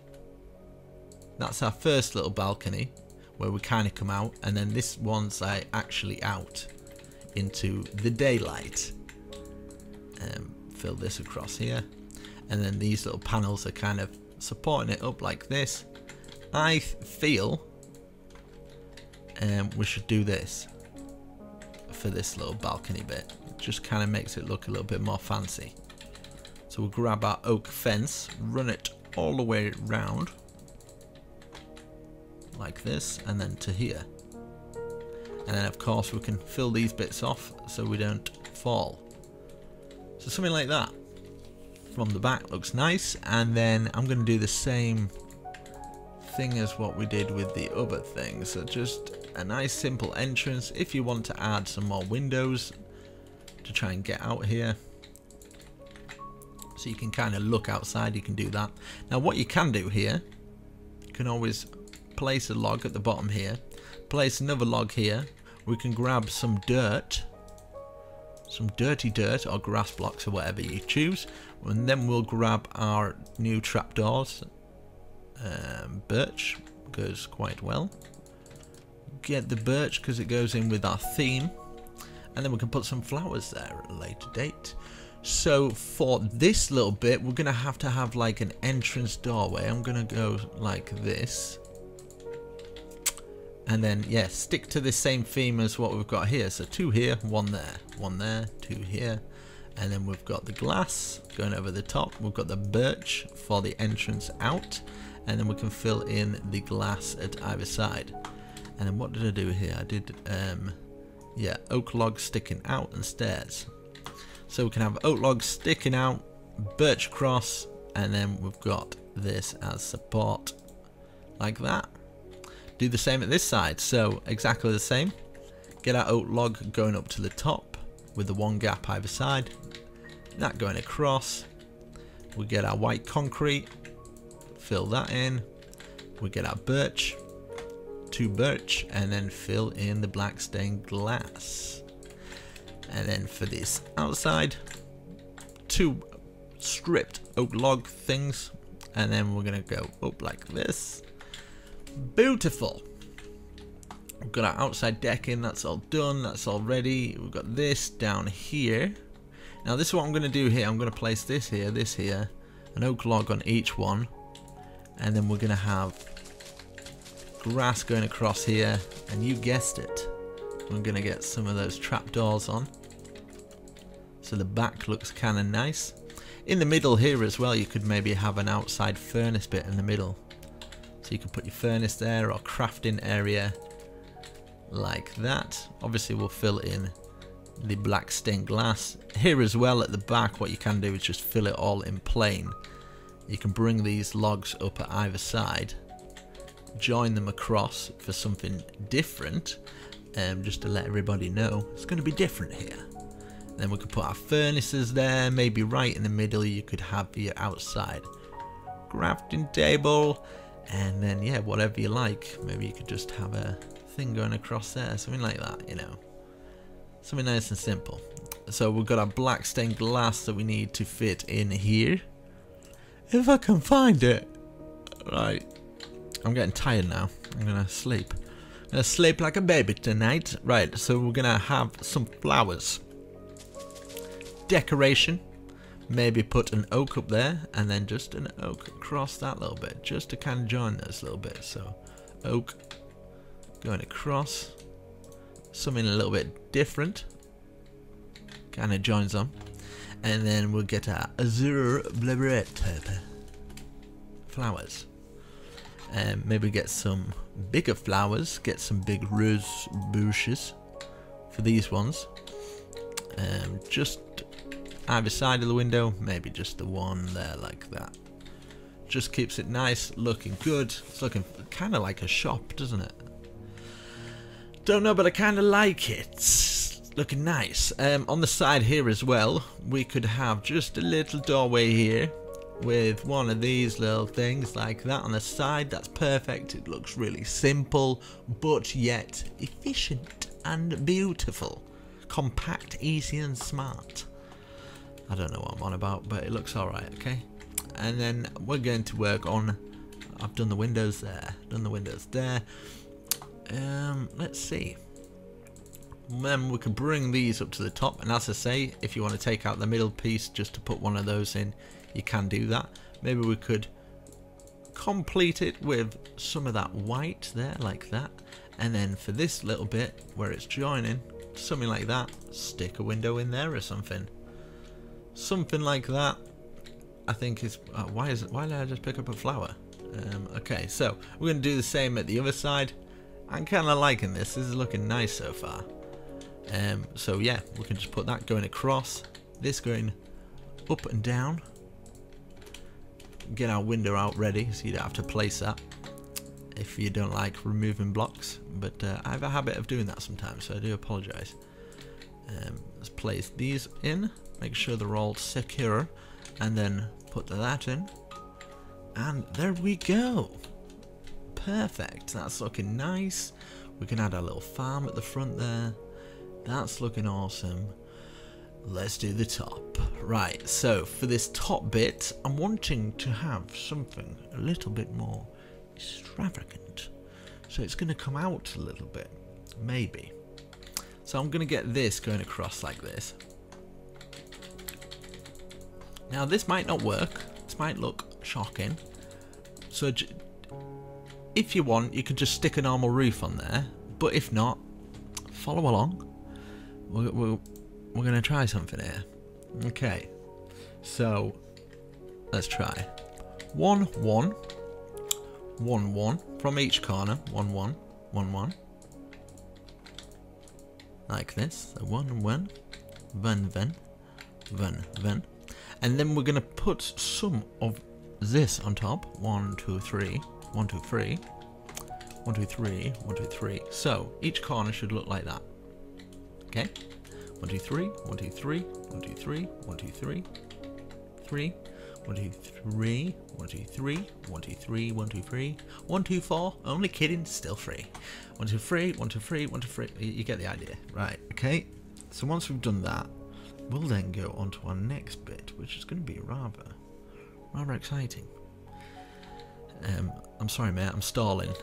That's our first little balcony where we kind of come out, and then this one's actually out into the daylight. Fill this across here, and then these little panels are kind of supporting it up like this. I feel we should do this for this little balcony bit. It just kind of makes it look a little bit more fancy. So we'll grab our oak fence, run it all the way round like this, and then to here. And then of course we can fill these bits off so we don't fall. So something like that. From the back looks nice, and then I'm going to do the same thing as what we did with the other thing. So just a nice simple entrance. If you want to add some more windows to try and get out here, so you can kind of look outside, you can do that. Now what you can do here, you can always place a log at the bottom here, place another log here. We can grab some dirt, some dirty dirt or grass blocks or whatever you choose, and then we'll grab our new trapdoors. Birch goes quite well. Get the birch because it goes in with our theme, and then we can put some flowers there at a later date. So for this little bit, we're gonna have to have like an entrance doorway. I'm gonna go like this, and then yeah, stick to the same theme as what we've got here. So 2 here, 1 there, 2 here, and then we've got the glass going over the top. We've got the birch for the entrance out, and then we can fill in the glass at either side. And then what did I do here? I did yeah, oak logs sticking out and stairs. So we can have oak logs sticking out, birch across, and then we've got this as support like that. Do the same at this side, so exactly the same. Get our oak log going up to the top with the 1 gap either side, that going across. We get our white concrete, fill that in. We get our birch, 2 birch, and then fill in the black stained glass. And then for this outside, 2 stripped oak log things, and then we're gonna go up like this. Beautiful. We've got our outside decking, that's all done, that's all ready. We've got this down here. Now this is what I'm going to do here. I'm going to place this here, an oak log on each one, and then we're going to have grass going across here, and you guessed it, we're going to get some of those trapdoors on, so the back looks kind of nice. In the middle here as well, you could maybe have an outside furnace bit in the middle. So you can put your furnace there, or crafting area like that. Obviously we'll fill in the black stained glass. Here as well at the back, what you can do is just fill it all in plain. You can bring these logs up at either side join them across for something different, just to let everybody know it's going to be different here. Then we could put our furnaces there, maybe right in the middle you could have your outside crafting table, and then yeah, whatever you like. Maybe you could just have a thing going across there, something like that, you know, something nice and simple. So we've got our black stained glass that we need to fit in here, if I can find it. Right, I'm getting tired now. I'm gonna sleep. I'm gonna sleep like a baby tonight. Right, so we're gonna have some flowers, decoration, maybe put an oak up there, and then just an oak across that little bit, just to kind of join this a little bit. So oak going across, something a little bit different, kind of joins them, and then we'll get our azure blabret flowers, and maybe get some bigger flowers, get some big rose bushes for these ones, just either side of the window, maybe just the one there like that. Just keeps it nice, looking good. It's looking kind of like a shop, doesn't it? Don't know, but I kind of like it. It's looking nice. On the side here as well, we could have just a little doorway here with one of these little things like that on the side. That's perfect. It looks really simple, but yet efficient and beautiful. Compact, easy and smart. I don't know what I'm on about, but it looks alright, okay? And then we're going to work on, I've done the windows there, done the windows there. Let's see. Then we can bring these up to the top, and as I say, if you want to take out the middle piece just to put one of those in, you can do that. Maybe we could complete it with some of that white there, like that. And then for this little bit where it's joining, something like that, stick a window in there or something. Something like that, I think is, why did I just pick up a flower? Okay, so we're going to do the same at the other side. I'm kind of liking this. This is looking nice so far. So yeah, we can just put that going across, this going up and down. Get our window out ready so you don't have to place that if you don't like removing blocks. But I have a habit of doing that sometimes, so I do apologise. Let's place these in. Make sure they're all secure, and then put that in, and there we go. Perfect. That's looking nice. We can add our little farm at the front there. That's looking awesome. Let's do the top. Right, so for this top bit, I'm wanting to have something a little bit more extravagant, so it's going to come out a little bit, maybe. So I'm going to get this going across like this. Now this might not work, this might look shocking, so if you want you could just stick a normal roof on there, but if not, follow along. We're going to try something here. Okay, so let's try 1 1 1 1 from each corner, 1 1 1 1, like this. So 1 1 1 1 1 1. And then we're going to put some of this on top. 1 2 3 1 2 3 1 2 3 1 2 3. So each corner should look like that. Okay, 1 2 3 1 2 3 1 2 3 1 2 3 3 1 2 3 1 2 3 1 2 3 1 2 3 1 2 4. Only kidding, still 3. 1 2 3 1 2 3 1 2 3. You get the idea, right? Okay. So once we've done that, we'll then go on to our next bit, which is going to be rather exciting. I'm sorry mate, I'm stalling.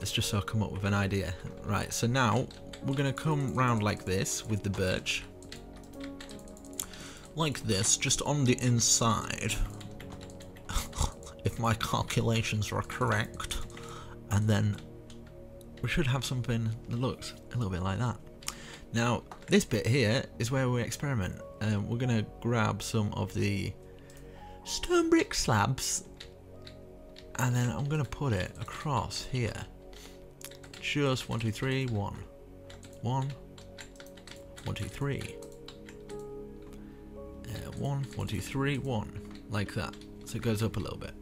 It's just so I come up with an idea. Right, so now we're going to come round like this with the birch. Like this, just on the inside. If my calculations are correct. And then we should have something that looks a little bit like that. Now, this bit here is where we experiment. We're going to grab some of the stone brick slabs, and then I'm going to put it across here. Just 1 2 3 1 1 1 2 3 1 1 2 3 1, like that. So it goes up a little bit.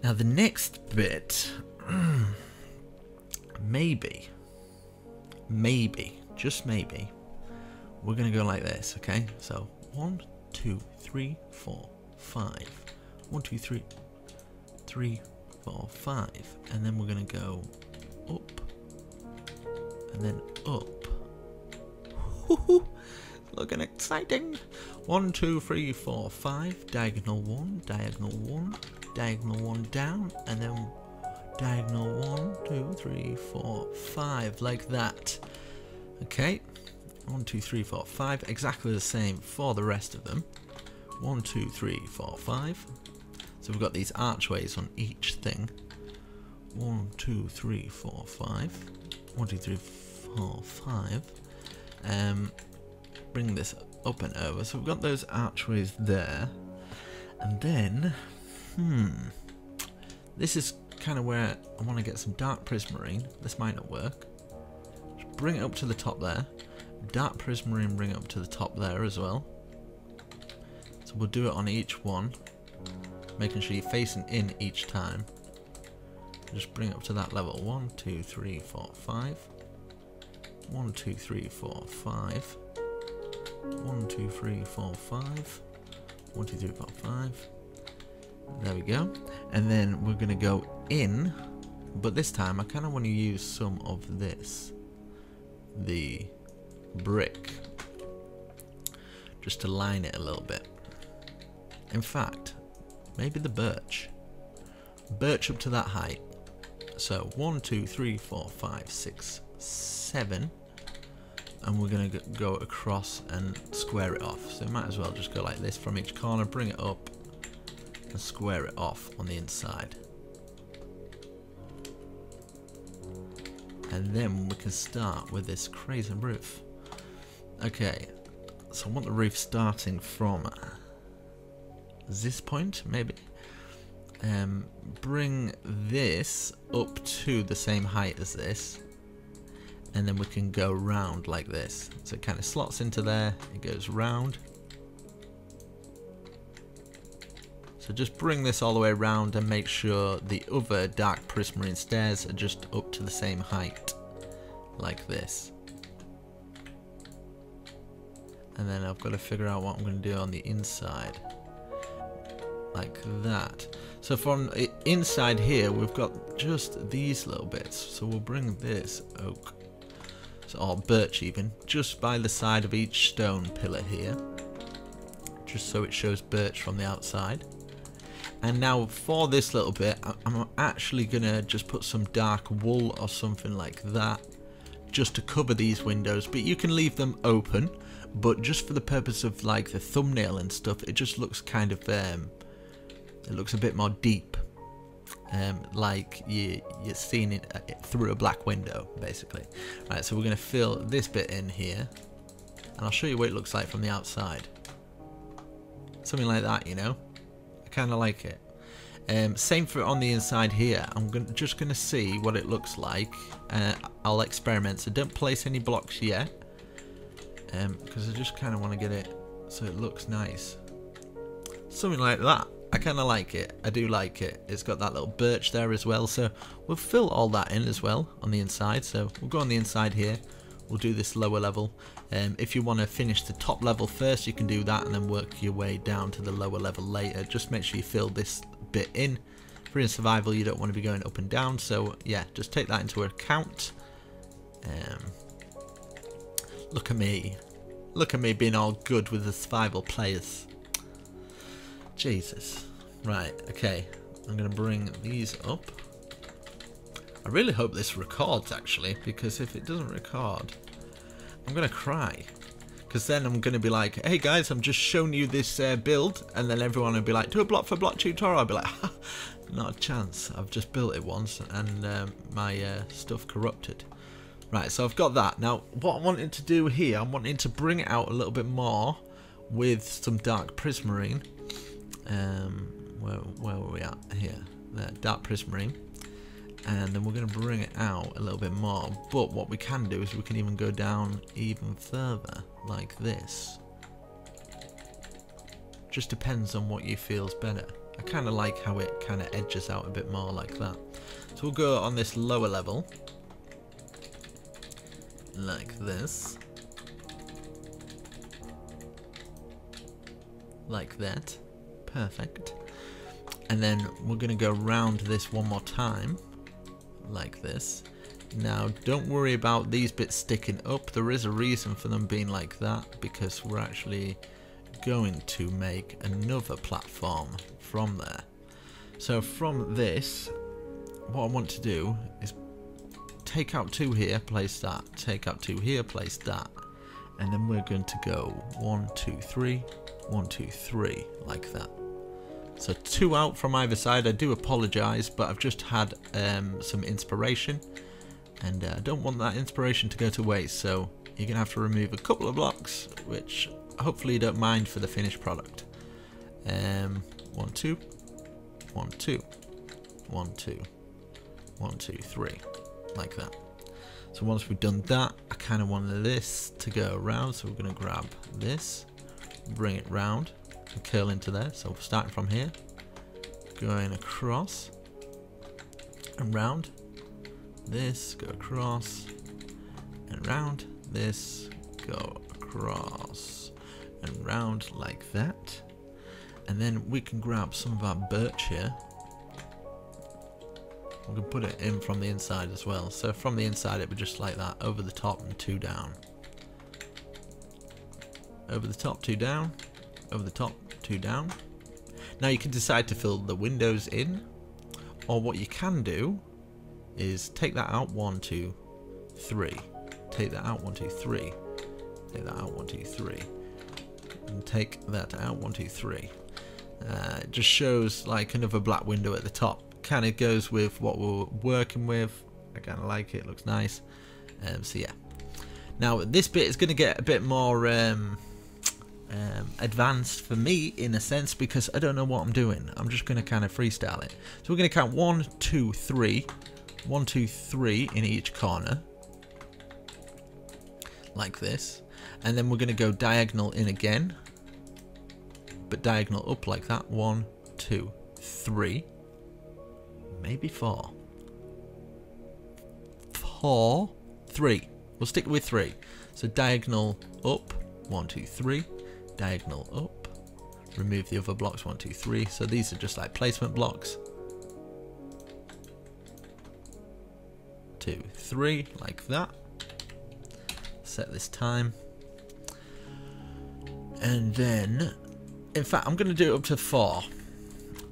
Now the next bit, maybe, just maybe, we're going to go like this, okay? So 1, 2, 3, 4, 5. 1, 2, 3, 3, 4, 5. And then we're going to go up. And then up. Looking exciting. 1, 2, 3, 4, 5. Diagonal 1, diagonal 1, diagonal 1 down, and then diagonal 1, 2, 3, 4, 5, like that. Okay. 1, 2, 3, 4, 5. Exactly the same for the rest of them. 1, 2, 3, 4, 5. So we've got these archways on each thing. 1, 2, 3, 4, 5. 1, 2, 3, 4, 5. Bring this up and over. So we've got those archways there. And then, this is kind of where I want to get some dark prismarine. This might not work. Just bring it up to the top there. Dark prismarine, bring it up to the top there as well. So we'll do it on each one, making sure you're facing in each time. Just bring it up to that level. 1, 2, 3, 4, 5. 1, 2, 3, 4, 5. 1, 2, 3, 4, 5. 1, 2, 3, 4, 5. There we go. And then we're going to go in, but this time I kind of want to use some of this, the brick, just to line it a little bit. In fact, maybe the birch up to that height. So 1, 2, 3, 4, 5, 6, 7, and we're going to go across and square it off. So we might as well just go like this from each corner, bring it up and square it off on the inside. And then we can start with this crazy roof. Okay, so I want the roof starting from this point, maybe. Bring this up to the same height as this, and then we can go round like this. So it kind of slots into there, it goes round. So just bring this all the way around and make sure the other dark prismarine stairs are just up to the same height, like this. And then I've got to figure out what I'm going to do on the inside, like that. So from inside here we've got just these little bits, so we'll bring this oak, or birch even, just by the side of each stone pillar here, just so it shows birch from the outside. And now for this little bit, I'm actually gonna just put some dark wool or something like that just to cover these windows, but you can leave them open, but just for the purpose of like the thumbnail and stuff, it just looks kind of it looks a bit more deep, like you're seeing it through a black window, basically. Right, so we're going to fill this bit in here, and I'll show you what it looks like from the outside. Something like that, you know. I kind of like it. Same for on the inside here. I'm just going to see what it looks like. I'll experiment, so don't place any blocks yet, because I just kind of want to get it so it looks nice. Something like that. I kind of like it. I do like it. It's got that little birch there as well, so we'll fill all that in as well on the inside. So we'll go on the inside here. We'll do this lower level. If you want to finish the top level first, you can do that and then work your way down to the lower level later. Just make sure you fill this bit in. For in survival, you don't want to be going up and down, so yeah, just take that into account. Look at me. Look at me being all good with the survival players. Jesus. Right, okay. I'm going to bring these up. I really hope this records, actually, because if it doesn't record, I'm going to cry. Because then I'm going to be like, hey guys, I'm just showing you this build, and then everyone will be like, do a block for block tutorial. I'll be like, not a chance. I've just built it once, and my stuff corrupted. Right, so I've got that. Now, what I'm wanting to do here, I'm wanting to bring it out a little bit more with some dark prismarine. Where were we at? Here. There, dark prismarine. And then we're going to bring it out a little bit more. But what we can do is we can even go down even further, like this. Just depends on what you feel's better. I kind of like how it kind of edges out a bit more like that. So we'll go on this lower level, like this, like that, perfect. And then we're going to go round this one more time, like this. Now don't worry about these bits sticking up, there is a reason for them being like that, because we're actually going to make another platform from there. So from this, what I want to do is take out 2 here, place that, take out 2 here, place that, and then we're going to go 1, 2, 3, 1, 2, 3, like that. So 2 out from either side. I do apologise, but I've just had some inspiration, and I don't want that inspiration to go to waste, so you're going to have to remove a couple of blocks, which hopefully you don't mind for the finished product. 1, 2, 1, 2, 1, 2, 1, 2, 3, like that. So once we've done that, I kind of want this to go around, so we're going to grab this, bring it round, and curl into there. So starting from here, going across and round, this, go across and round, this, go across and round, like that. And then we can grab some of our birch here. We can put it in from the inside as well. So from the inside it would just like that, over the top and 2 down. Over the top, 2 down. Over the top, 2 down. Now you can decide to fill the windows in, or what you can do is take that out, 1, 2, 3. Take that out, 1, 2, 3. Take that out, 1, 2, 3. And take that out, 1, 2, 3. It just shows like another black window at the top. Kind of goes with what we're working with. I kind of like it, looks nice. So yeah. Now this bit is going to get a bit more advanced for me in a sense, because I don't know what I'm doing. I'm just going to kind of freestyle it. So we're going to count 1, 2, 3. 1, 2, 3 in each corner, like this. And then we're going to go diagonal in again, but diagonal up like that. 1, 2, 3, maybe 4. 4, 3. We'll stick with 3. So diagonal up, 1, 2, 3. Diagonal up. Remove the other blocks, 1, 2, 3. So these are just like placement blocks. 2, 3, like that. Set this time. And then, in fact, I'm going to do it up to 4.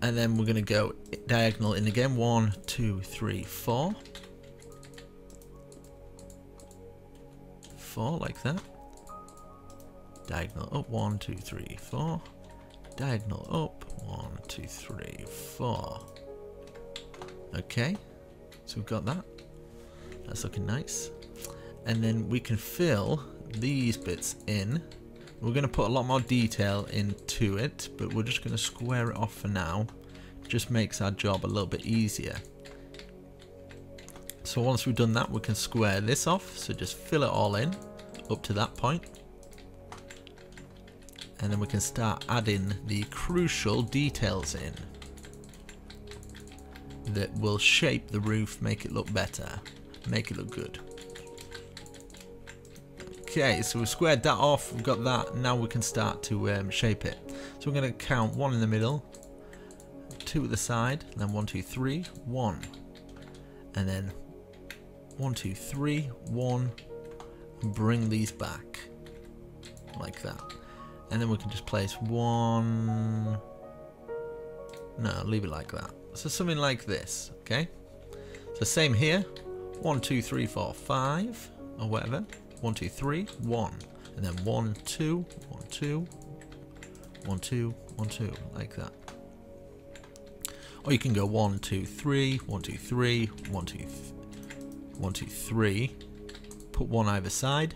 And then we're going to go diagonal in again. 1, 2, 3, 4. 4, like that. Diagonal up, 1, 2, 3, 4. Diagonal up, 1, 2, 3, 4. Okay, so we've got that. That's looking nice. And then we can fill these bits in. We're going to put a lot more detail into it, but we're just going to square it off for now. Just makes our job a little bit easier. So once we've done that, we can square this off. So just fill it all in up to that point. And then we can start adding the crucial details in that will shape the roof, make it look better, make it look good. Okay, so we've squared that off, we've got that, now we can start to shape it. So we're going to count 1 in the middle, 2 at the side, and then 1, 2, 3, 1. And then 1, 2, 3, 1, and bring these back, like that. And then we can just place 1, no, leave it like that. So something like this, okay? So same here, 1, 2, 3, 4, 5, or whatever. 1, 2, 3, 1, and then 1, 2, 1, 2, 1, 2, 1, 2, like that. Or you can go 1, 2, 3, 1, 2, 3, 1, 2, 1, 2, 3. Put 1 either side.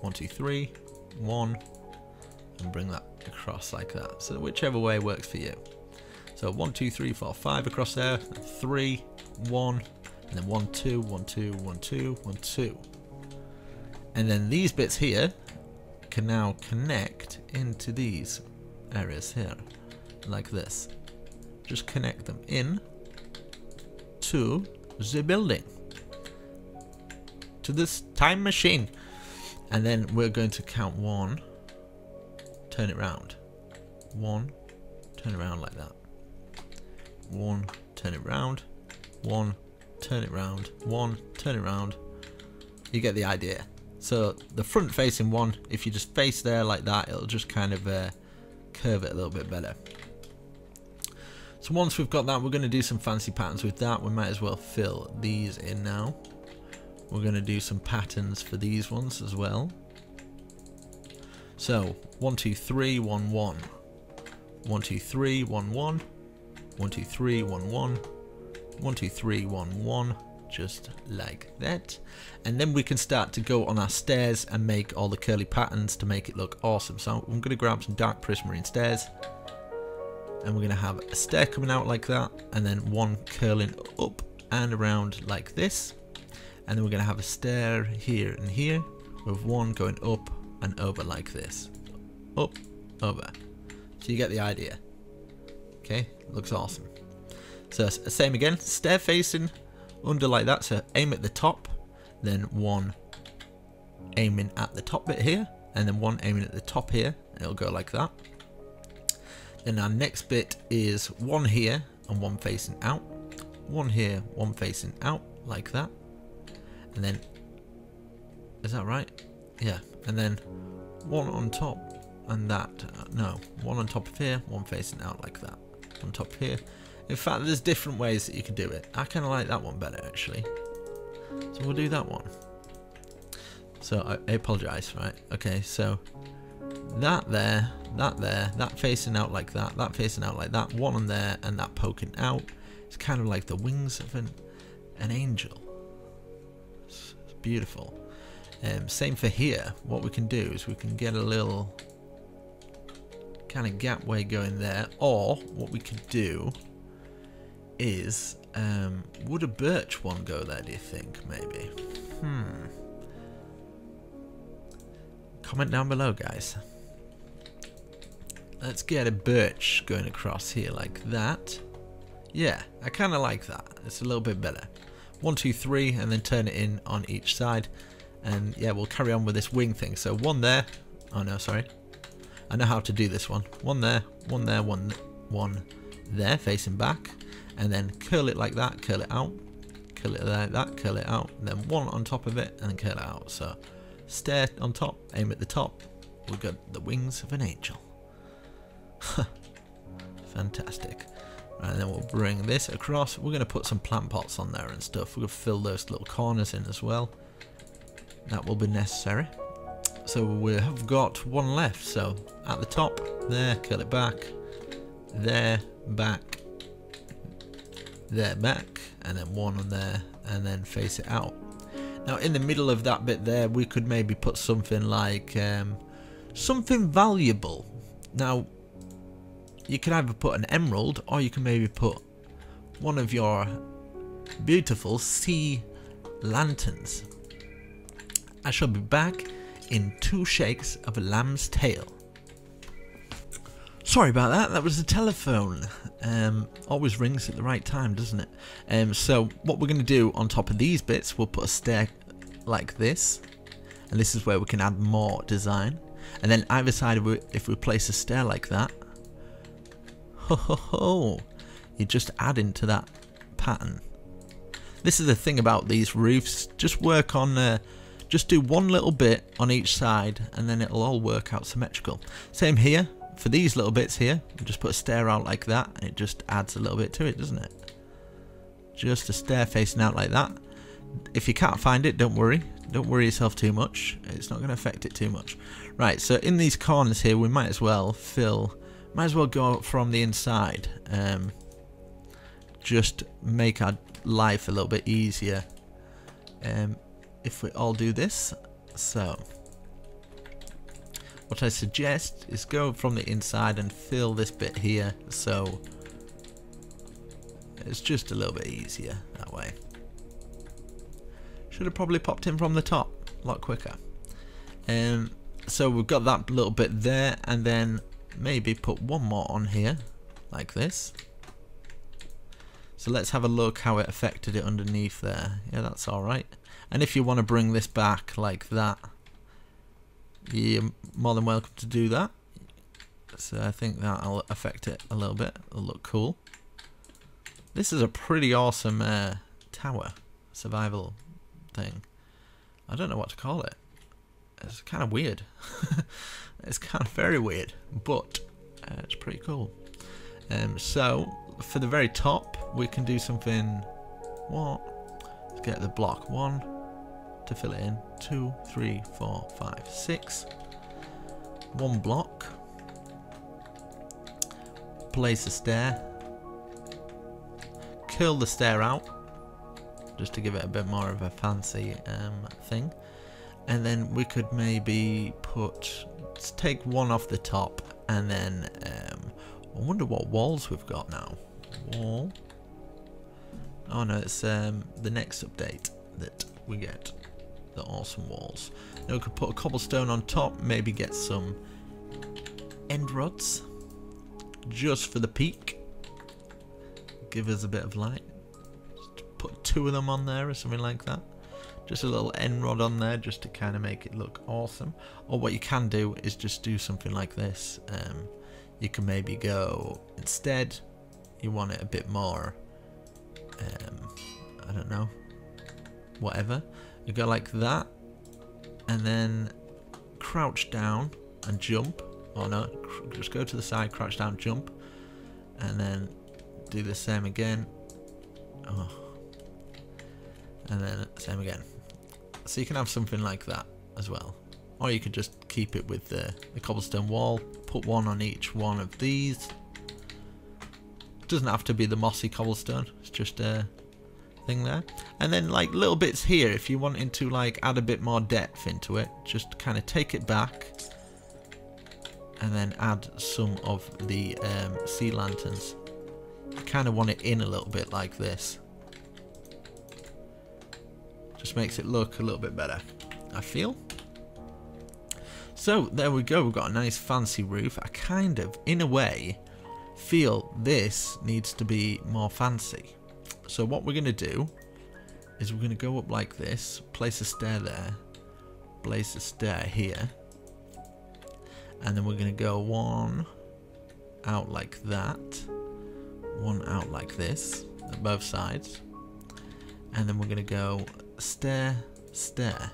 1, 2, 3, 1, and bring that across like that. So whichever way works for you. So 1, 2, 3, 4, 5 across there. 3, 1, and then 1, 2, 1, 2, 1, 2, 1, 2. And then these bits here can now connect into these areas here, like this. just connect them in to the building, to this time machine. And then we're going to count 1, turn it round, 1, turn it around like that, 1, turn it round, 1, turn it round, 1, turn it round. You get the idea. So the front facing one, if you just face there like that, it'll just kind of curve it a little bit better. So once we've got that, we're going to do some fancy patterns with that. We might as well fill these in now. We're going to do some patterns for these ones as well. So 1 2 3 1 1, 1 2 3 1 1, 1 2 3 1 1, 1 2 3 1 1, just like that. And then we can start to go on our stairs and make all the curly patterns to make it look awesome. So I'm going to grab some dark prismarine stairs, and we're going to have a stair coming out like that, and then one curling up and around like this. And then we're going to have a stair here and here with one going up and over like this. Up, over. So you get the idea. Okay, looks awesome. So same again, stair facing under like that. So aim at the top, then one aiming at the top bit here, and then one aiming at the top here. It'll go like that. Then our next bit is one here and one facing out. One here, one facing out like that. And then, is that right? Yeah, and then one on top and that, no, one on top of here, one facing out like that, on top of here. In fact, there's different ways that you can do it. I kind of like that one better actually. So we'll do that one. So I apologise, right? Okay, so that there, that facing out like that, that facing out like that, one on there and that poking out. It's kind of like the wings of an angel. It's beautiful. Same for here. What we can do is we can get a little kind of gap way going there, or what we could do is would a birch one go there, do you think? Maybe. Comment down below, guys. Let's get a birch going across here like that. Yeah, I kind of like that. It's a little bit better. 1 2 3 and then turn it in on each side. And yeah, we'll carry on with this wing thing. So one there. Oh no, sorry. I know how to do this one. One there, one there, one there, facing back. And then curl it like that, curl it out. Curl it like that, curl it out. And then one on top of it and then curl it out. So stair on top, aim at the top. We've got the wings of an angel. Fantastic. Right, and then we'll bring this across. We're going to put some plant pots on there and stuff. We're going to fill those little corners in as well. That will be necessary. So we have got one left. So at the top there, curl it back, there, back, there, back, and then one on there, and then face it out. Now in the middle of that bit there, we could maybe put something like something valuable. Now you can either put an emerald, or you can maybe put one of your beautiful sea lanterns. I shall be back in 2 shakes of a lamb's tail. Sorry about that, that was the telephone. Always rings at the right time, doesn't it? So what we're going to do on top of these bits, we'll put a stair like this. And this is where we can add more design. And then either side, if we place a stair like that, you just add into that pattern. This is the thing about these roofs. Just work on, just do one little bit on each side, and then it'll all work out symmetrical. Same here for these little bits here. We just put a stair out like that, and it just adds a little bit to it, doesn't it? Just a stair facing out like that. If you can't find it, don't worry. Don't worry yourself too much. It's not going to affect it too much. Right. So in these corners here, we might as well fill. Might as well go from the inside. Just make our life a little bit easier. If we all do this. So what I suggest is go from the inside and fill this bit here. So it's just a little bit easier that way. Should have probably popped in from the top a lot quicker. So we've got that little bit there, and then maybe put one more on here like this. So let's have a look how it affected it underneath there. Yeah, that's alright. And if you want to bring this back like that, you're more than welcome to do that. So I think that'll affect it a little bit. It'll look cool. This is a pretty awesome tower survival thing. I don't know what to call it. It's kind of weird. It's kind of very weird, but it's pretty cool. So for the very top, we can do something. What? Let's get the block 1 to fill it in. 2, 3, 4, 5, 6. 1 block. Place a stair. Curl the stair out, just to give it a bit more of a fancy thing. And then we could maybe let's take 1 off the top, and then I wonder what walls we've got now. Wall. Oh no, it's the next update that we get the awesome walls. Then we could put a cobblestone on top, maybe get some end rods just for the peak. Give us a bit of light. Just put 2 of them on there or something like that. Just a little end rod on there just to kind of make it look awesome. Or what you can do is just do something like this. You can maybe go, instead you want it a bit more, I don't know, whatever. You go like that, and then crouch down and jump. Or no, just go to the side, crouch down, jump, and then do the same again. Oh. And then same again. So you can have something like that as well. Or you could just keep it with the cobblestone wall, put 1 on each one of these. It doesn't have to be the mossy cobblestone, it's just a thing there. And then like little bits here, if you wanted to like add a bit more depth into it, just kind of take it back and then add some of the sea lanterns. You kind of want it in a little bit like this. Just makes it look a little bit better, I feel. So there we go, we've got a nice fancy roof. I kind of, in a way, feel this needs to be more fancy. So what we're going to do is we're going to go up like this, place a stair there, place a stair here, and then we're going to go 1 out like that, 1 out like this, at both sides, and then we're going to go stair, stair.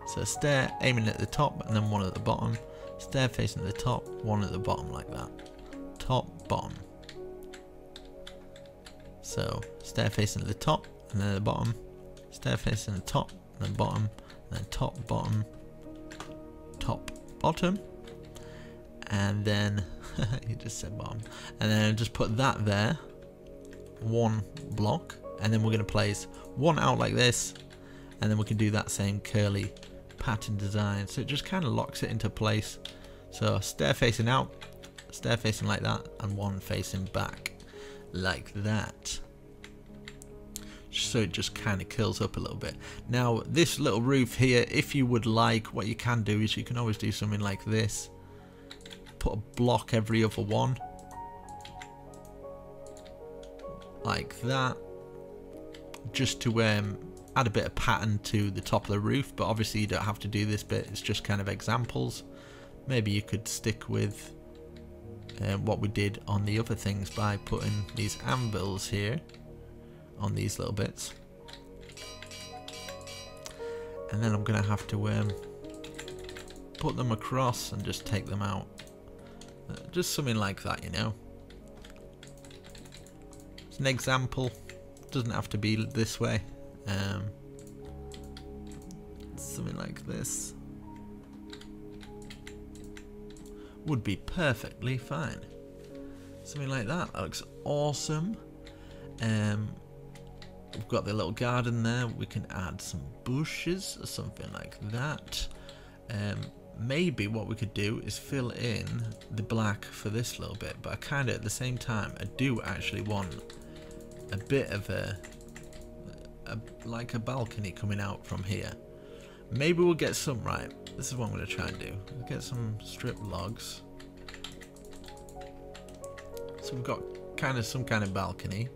So a stair aiming at the top and then 1 at the bottom, stair facing the top, 1 at the bottom like that, top, bottom. So stair facing at the top and then at the bottom, stair facing the top and then bottom, and then top, bottom, top, bottom, and then you just said bottom, and then just put that there, 1 block, and then we're going to place 1 out like this, and then we can do that same curly pattern design, so it just kind of locks it into place. So stair facing out, stair facing like that, and 1 facing back like that, so it just kind of curls up a little bit. Now this little roof here, if you would like, what you can do is you can always do something like this, put a block every other one like that, just to add a bit of pattern to the top of the roof. But obviously you don't have to do this bit, it's just kind of examples. Maybe you could stick with what we did on the other things by putting these anvils here on these little bits, and then I'm gonna have to put them across and just take them out, just something like that, you know. It's an example, doesn't have to be this way. Something like this would be perfectly fine. Something like that. That looks awesome. We've got the little garden there. We can add some bushes or something like that. Maybe what we could do is fill in the black for this little bit, but I kind of at the same time I do actually want a bit of like a balcony coming out from here. Maybe we'll get some, right, this is what I'm going to try and do. We'll get some strip logs. So we've got kind of some kind of balcony.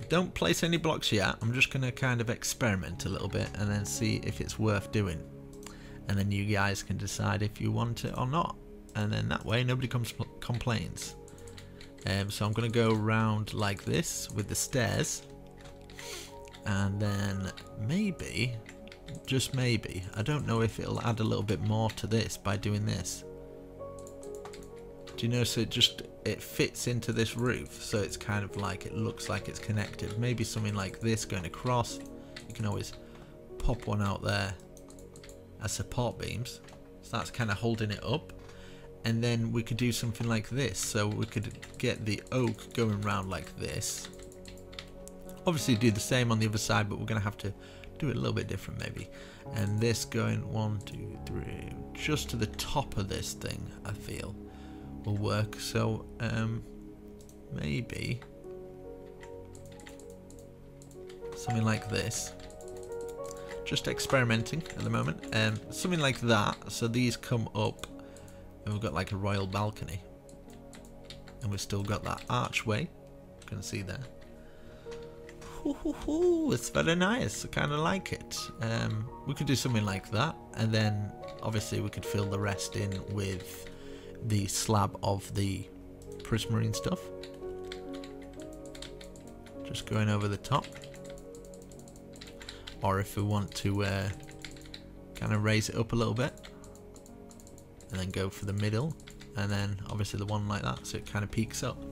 Don't place any blocks yet. I'm just going to kind of experiment a little bit and then see if it's worth doing. And then you guys can decide if you want it or not. And then that way nobody complains. So I'm going to go around like this with the stairs. And then maybe, just maybe, I don't know if it'll add a little bit more to this by doing this. Do you know, so it fits into this roof, so it's kind of like, it looks like it's connected. Maybe something like this going across. You can always pop one out there as support beams, so that's kind of holding it up. And then we could do something like this, so we could get the oak going round like this. Obviously do the same on the other side, but we're going to have to do it a little bit different maybe. And this going 1, 2, 3, just to the top of this thing, I feel will work. So maybe something like this. Just experimenting at the moment. Something like that, so these come up and we've got like a royal balcony, and we've still got that archway, you can see there. It's very nice, I kind of like it. We could do something like that, and then obviously we could fill the rest in with the slab of the prismarine stuff, just going over the top. Or if we want to kind of raise it up a little bit and then go for the middle, and then obviously the one like that, so it kind of peaks up.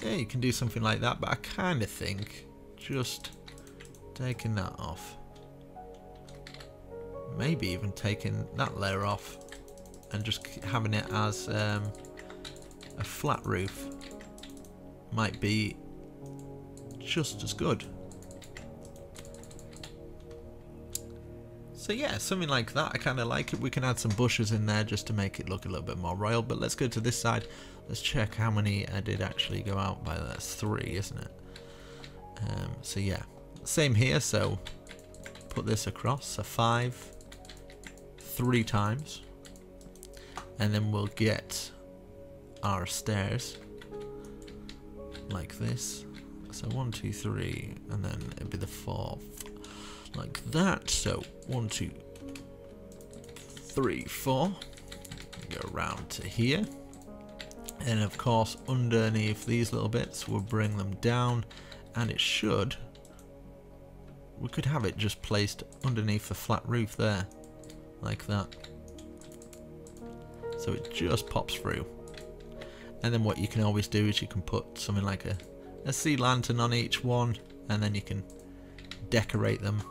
Yeah, you can do something like that, but I kind of think just taking that off, maybe even taking that layer off and just having it as a flat roof might be just as good. So yeah, something like that, I kind of like it. We can add some bushes in there just to make it look a little bit more royal. But let's go to this side. Let's check how many I did actually go out by. That's 3, isn't it? So yeah, same here. So put this across, so 5, 3 times. And then we'll get our stairs like this. So 1, 2, 3, and then it'll be the 4th. Like that. So 1, 2, 3, 4. Go around to here, and of course underneath these little bits we'll bring them down, and it should, we could have it just placed underneath the flat roof there like that, so it just pops through. And then what you can always do is you can put something like a sea lantern on each one, and then you can decorate them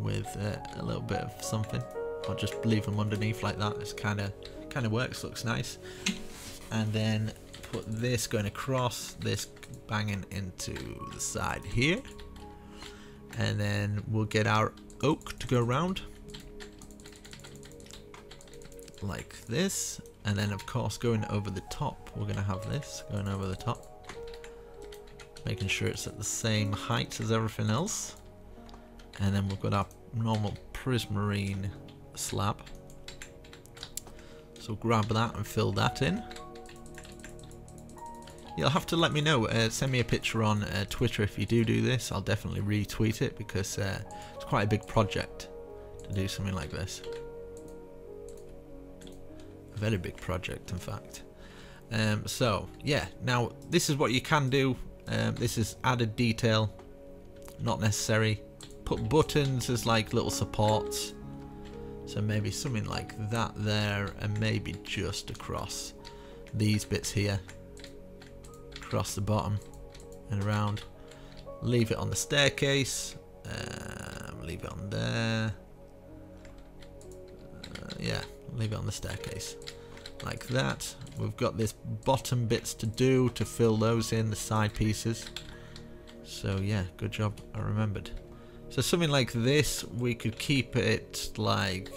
with a little bit of something, or just leave them underneath like that. It's kind of works, looks nice. And then put this going across, this banging into the side here, and then we'll get our oak to go around like this. And then of course going over the top, we're gonna have this going over the top, making sure it's at the same height as everything else. And then we've got our normal prismarine slab, so grab that and fill that in. You'll have to let me know, send me a picture on Twitter if you do this. I'll definitely retweet it, because it's quite a big project to do something like this. A very big project, in fact. So yeah, now this is what you can do. This is added detail, not necessary. Put buttons as like little supports, so maybe something like that there, and maybe just across these bits here, across the bottom and around. Leave it on the staircase, leave it on there, yeah, leave it on the staircase like that. We've got this bottom bits to do to fill those in, the side pieces. So yeah, good job, I remembered. So something like this, we could keep it like,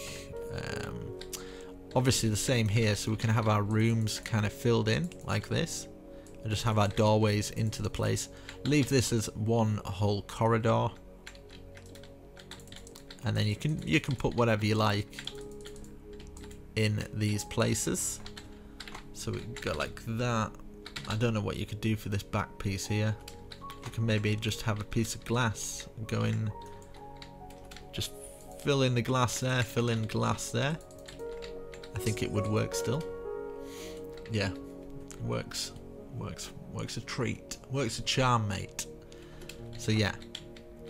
obviously the same here, so we can have our rooms kind of filled in like this, and just have our doorways into the place. Leave this as one whole corridor, and then you can put whatever you like in these places. So we go like that, I don't know what you could do for this back piece here. You can maybe just have a piece of glass and go in, just fill in the glass there, fill in glass there. I think it would work still. Yeah, works a treat, works a charm, mate. So yeah,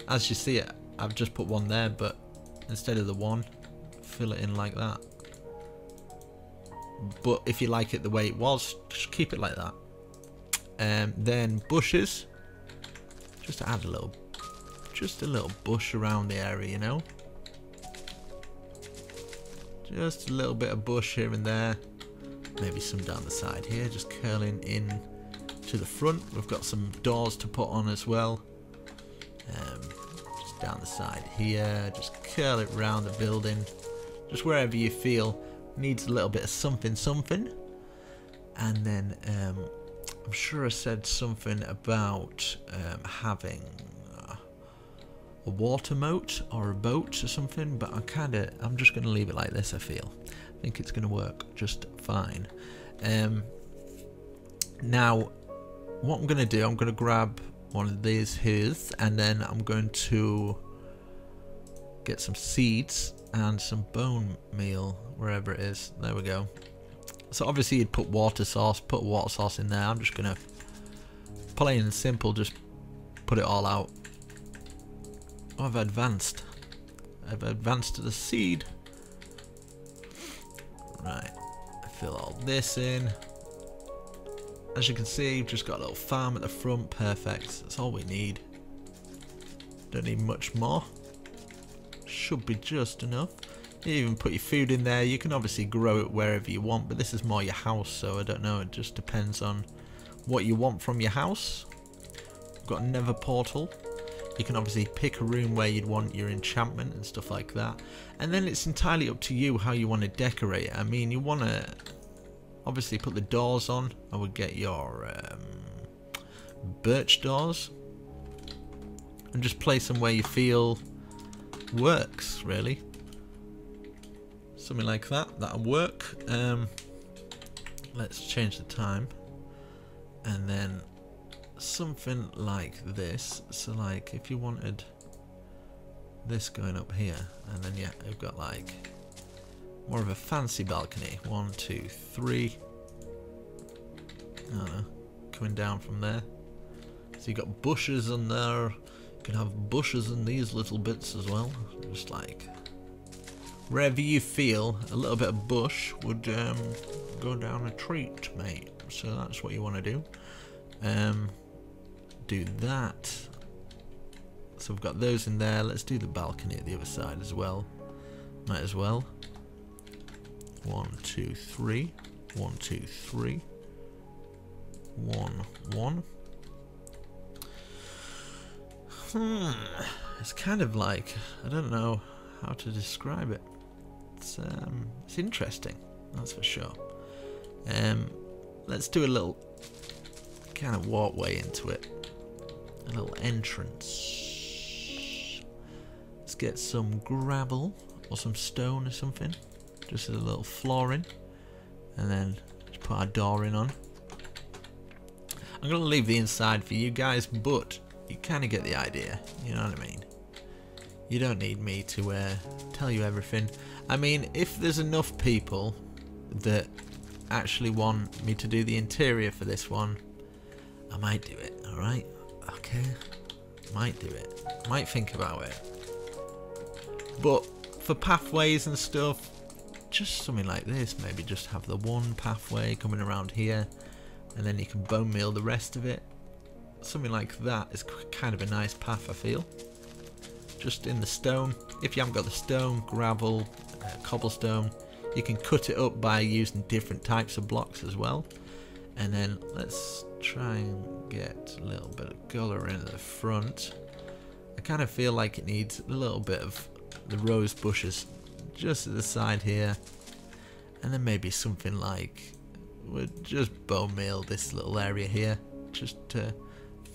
as you see it, I've just put one there, but instead of the one, fill it in like that. But if you like it the way it was, just keep it like that. Then bushes, just to add a little bush around the area, you know. Just a little bit of bush here and there. Maybe some down the side here, just curling in to the front. We've got some doors to put on as well. Just down the side here, just curl it around the building. Just wherever you feel needs a little bit of something. And then I'm sure I said something about having a water moat or a boat or something, but I'm just going to leave it like this. I think it's going to work just fine. Now what I'm going to do, I'm going to grab one of these here, and then I'm going to get some seeds and some bone meal wherever it is. There we go. So obviously you'd put water sauce in there. I'm just going to, plain and simple, just put it all out. Oh, I've advanced to the seed. Right, I fill all this in. As you can see, you've just got a little farm at the front. Perfect, that's all we need. Don't need much more. Should be just enough. You even put your food in there. You can obviously grow it wherever you want, but this is more your house, so I don't know, it just depends on what you want from your house. We've got a nether portal. You can obviously pick a room where you'd want your enchantment and stuff like that, and then it's entirely up to you how you want to decorate it. I mean, you want to obviously put the doors on. I would get your birch doors and just place them where you feel works, really. Something like that, that'll work. Let's change the time, and then something like this. So like if you wanted this going up here, and then yeah, you've got like more of a fancy balcony. 1, 2, 3. I don't know, coming down from there. So you've got bushes in there. You can have bushes in these little bits as well. Just like wherever you feel a little bit of bush would go down a treat, mate. So that's what you want to do. Do that. So we've got those in there. Let's do the balcony at the other side as well. Might as well. 1, 2, 3. 1, 2, 3. 1, 1. It's kind of like, I don't know how to describe it. It's interesting, that's for sure. Let's do a little kind of walkway into it. A little entrance. Let's get some gravel or some stone or something. Just a little flooring. And then just put our door in on. I'm going to leave the inside for you guys, but you kind of get the idea. You know what I mean? You don't need me to tell you everything. I mean, if there's enough people that actually want me to do the interior for this one, I might do it, alright? Okay, might do it. Might think about it. But for pathways and stuff, just something like this. Maybe just have the one pathway coming around here, and then you can bone meal the rest of it. Something like that is kind of a nice path, I feel. Just in the stone. If you haven't got the stone, gravel, cobblestone, you can cut it up by using different types of blocks as well. And then let's try and get a little bit of colour in the front. I kind of feel like it needs a little bit of the rose bushes just at the side here, and then maybe something like, we'll just bone meal this little area here, just to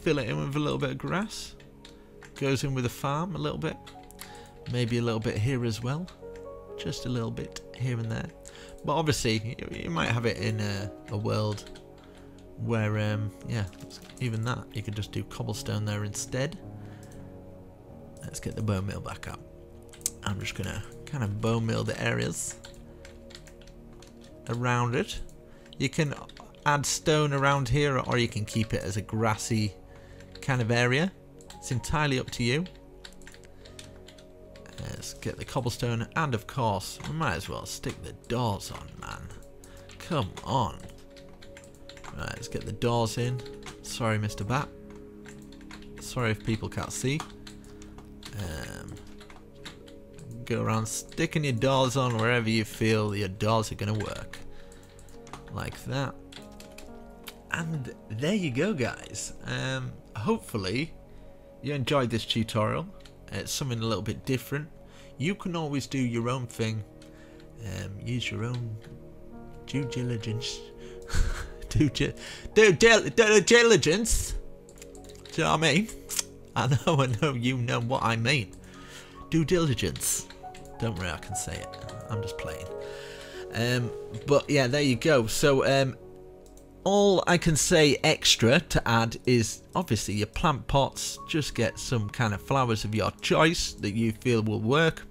fill it in with a little bit of grass. Goes in with a farm a little bit, maybe a little bit here as well, just a little bit here and there. But obviously you might have it in a world where yeah, even that you could just do cobblestone there instead. Let's get the bone meal back up. I'm just gonna kind of bone meal the areas around it. You can add stone around here, or you can keep it as a grassy kind of area. It's entirely up to you. Let's get the cobblestone, and of course we might as well stick the doors on, man. Come on. Right, let's get the doors in. Sorry, Mr. Bat. Sorry if people can't see. Go around sticking your doors on wherever you feel your doors are going to work. Like that. And there you go, guys. Hopefully you enjoyed this tutorial. It's something a little bit different. You can always do your own thing. Use your own due diligence. due diligence. Do you know what I mean? I know you know what I mean. Due diligence. Don't worry, I can say it. I'm just playing. But yeah, there you go. So all I can say extra to add is obviously your plant pots. Just get some kind of flowers of your choice that you feel will work.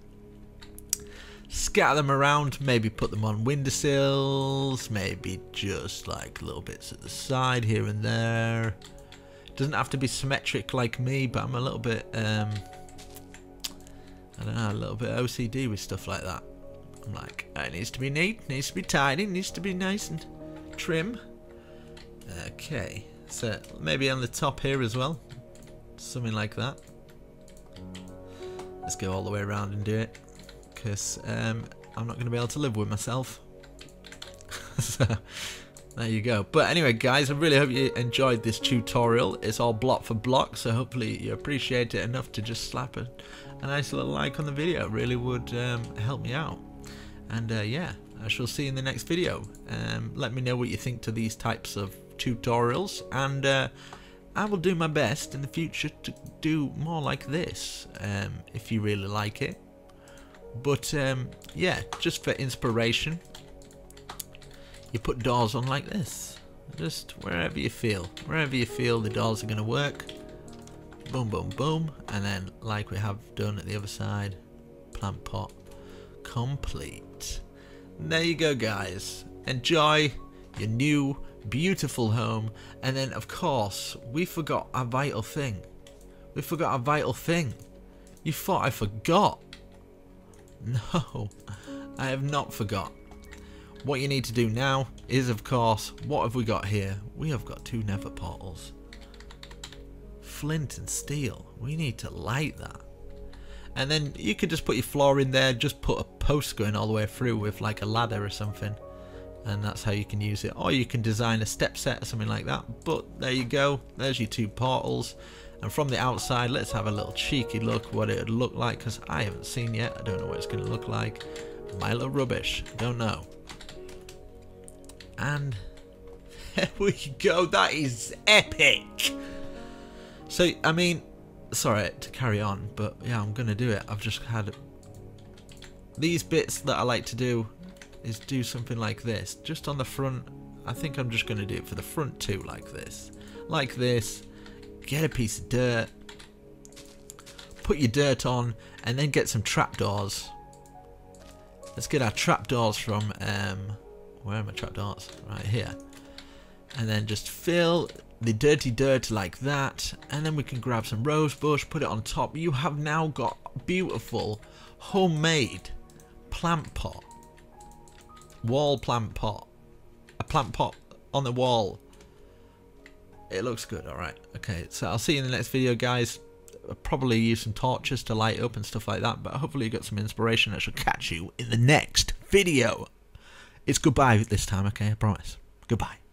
Scatter them around, maybe put them on windowsills, maybe just like little bits at the side here and there. Doesn't have to be symmetric like me, but I'm a little bit I don't know, a little bit OCD with stuff like that. I'm like, it needs to be neat, needs to be tidy, needs to be nice and trim. Okay, so maybe on the top here as well, something like that. Let's go all the way around and do it, because I'm not going to be able to live with myself. So there you go. But anyway, guys, I really hope you enjoyed this tutorial. It's all block for block, so hopefully you appreciate it enough to just slap a nice little like on the video. It really would help me out. And yeah, I shall see you in the next video. Let me know what you think to these types of tutorials, and I will do my best in the future to do more like this, if you really like it. But yeah, just for inspiration, you put doors on like this, just wherever you feel the doors are going to work. Boom, boom, boom, and then like we have done at the other side, plant pot complete. And there you go, guys. Enjoy your new beautiful home. And then of course we forgot a vital thing. You thought I forgot? No, I have not forgot. What you need to do now is, of course, what have we got here? We have got 2 nether portals. Flint and steel. We need to light that. And then you could just put your floor in there, just put a post going all the way through with like a ladder or something. And that's how you can use it. Or you can design a step set or something like that. But there you go. There's your 2 portals. And from the outside, let's have a little cheeky look what it would look like, because I haven't seen yet. I don't know what it's going to look like. My little rubbish. Don't know. And there we go. That is epic. So, I mean, sorry to carry on, but yeah, I'm going to do it. I've just had these bits that I like to do is do something like this. Just on the front, I think I'm just going to do it for the front too, like this. Like this. Get a piece of dirt. Put your dirt on, and then get some trapdoors. Let's get our trapdoors from, where are my trapdoors? Right here. And then just fill the dirty dirt like that, and then we can grab some rose bush, put it on top. You have now got beautiful homemade plant pot, wall plant pot, a plant pot on the wall. It looks good. All right, okay, so I'll see you in the next video, guys. I'll probably use some torches to light up and stuff like that, but hopefully you got some inspiration. I shall catch you in the next video. It's goodbye this time, okay, I promise. Goodbye.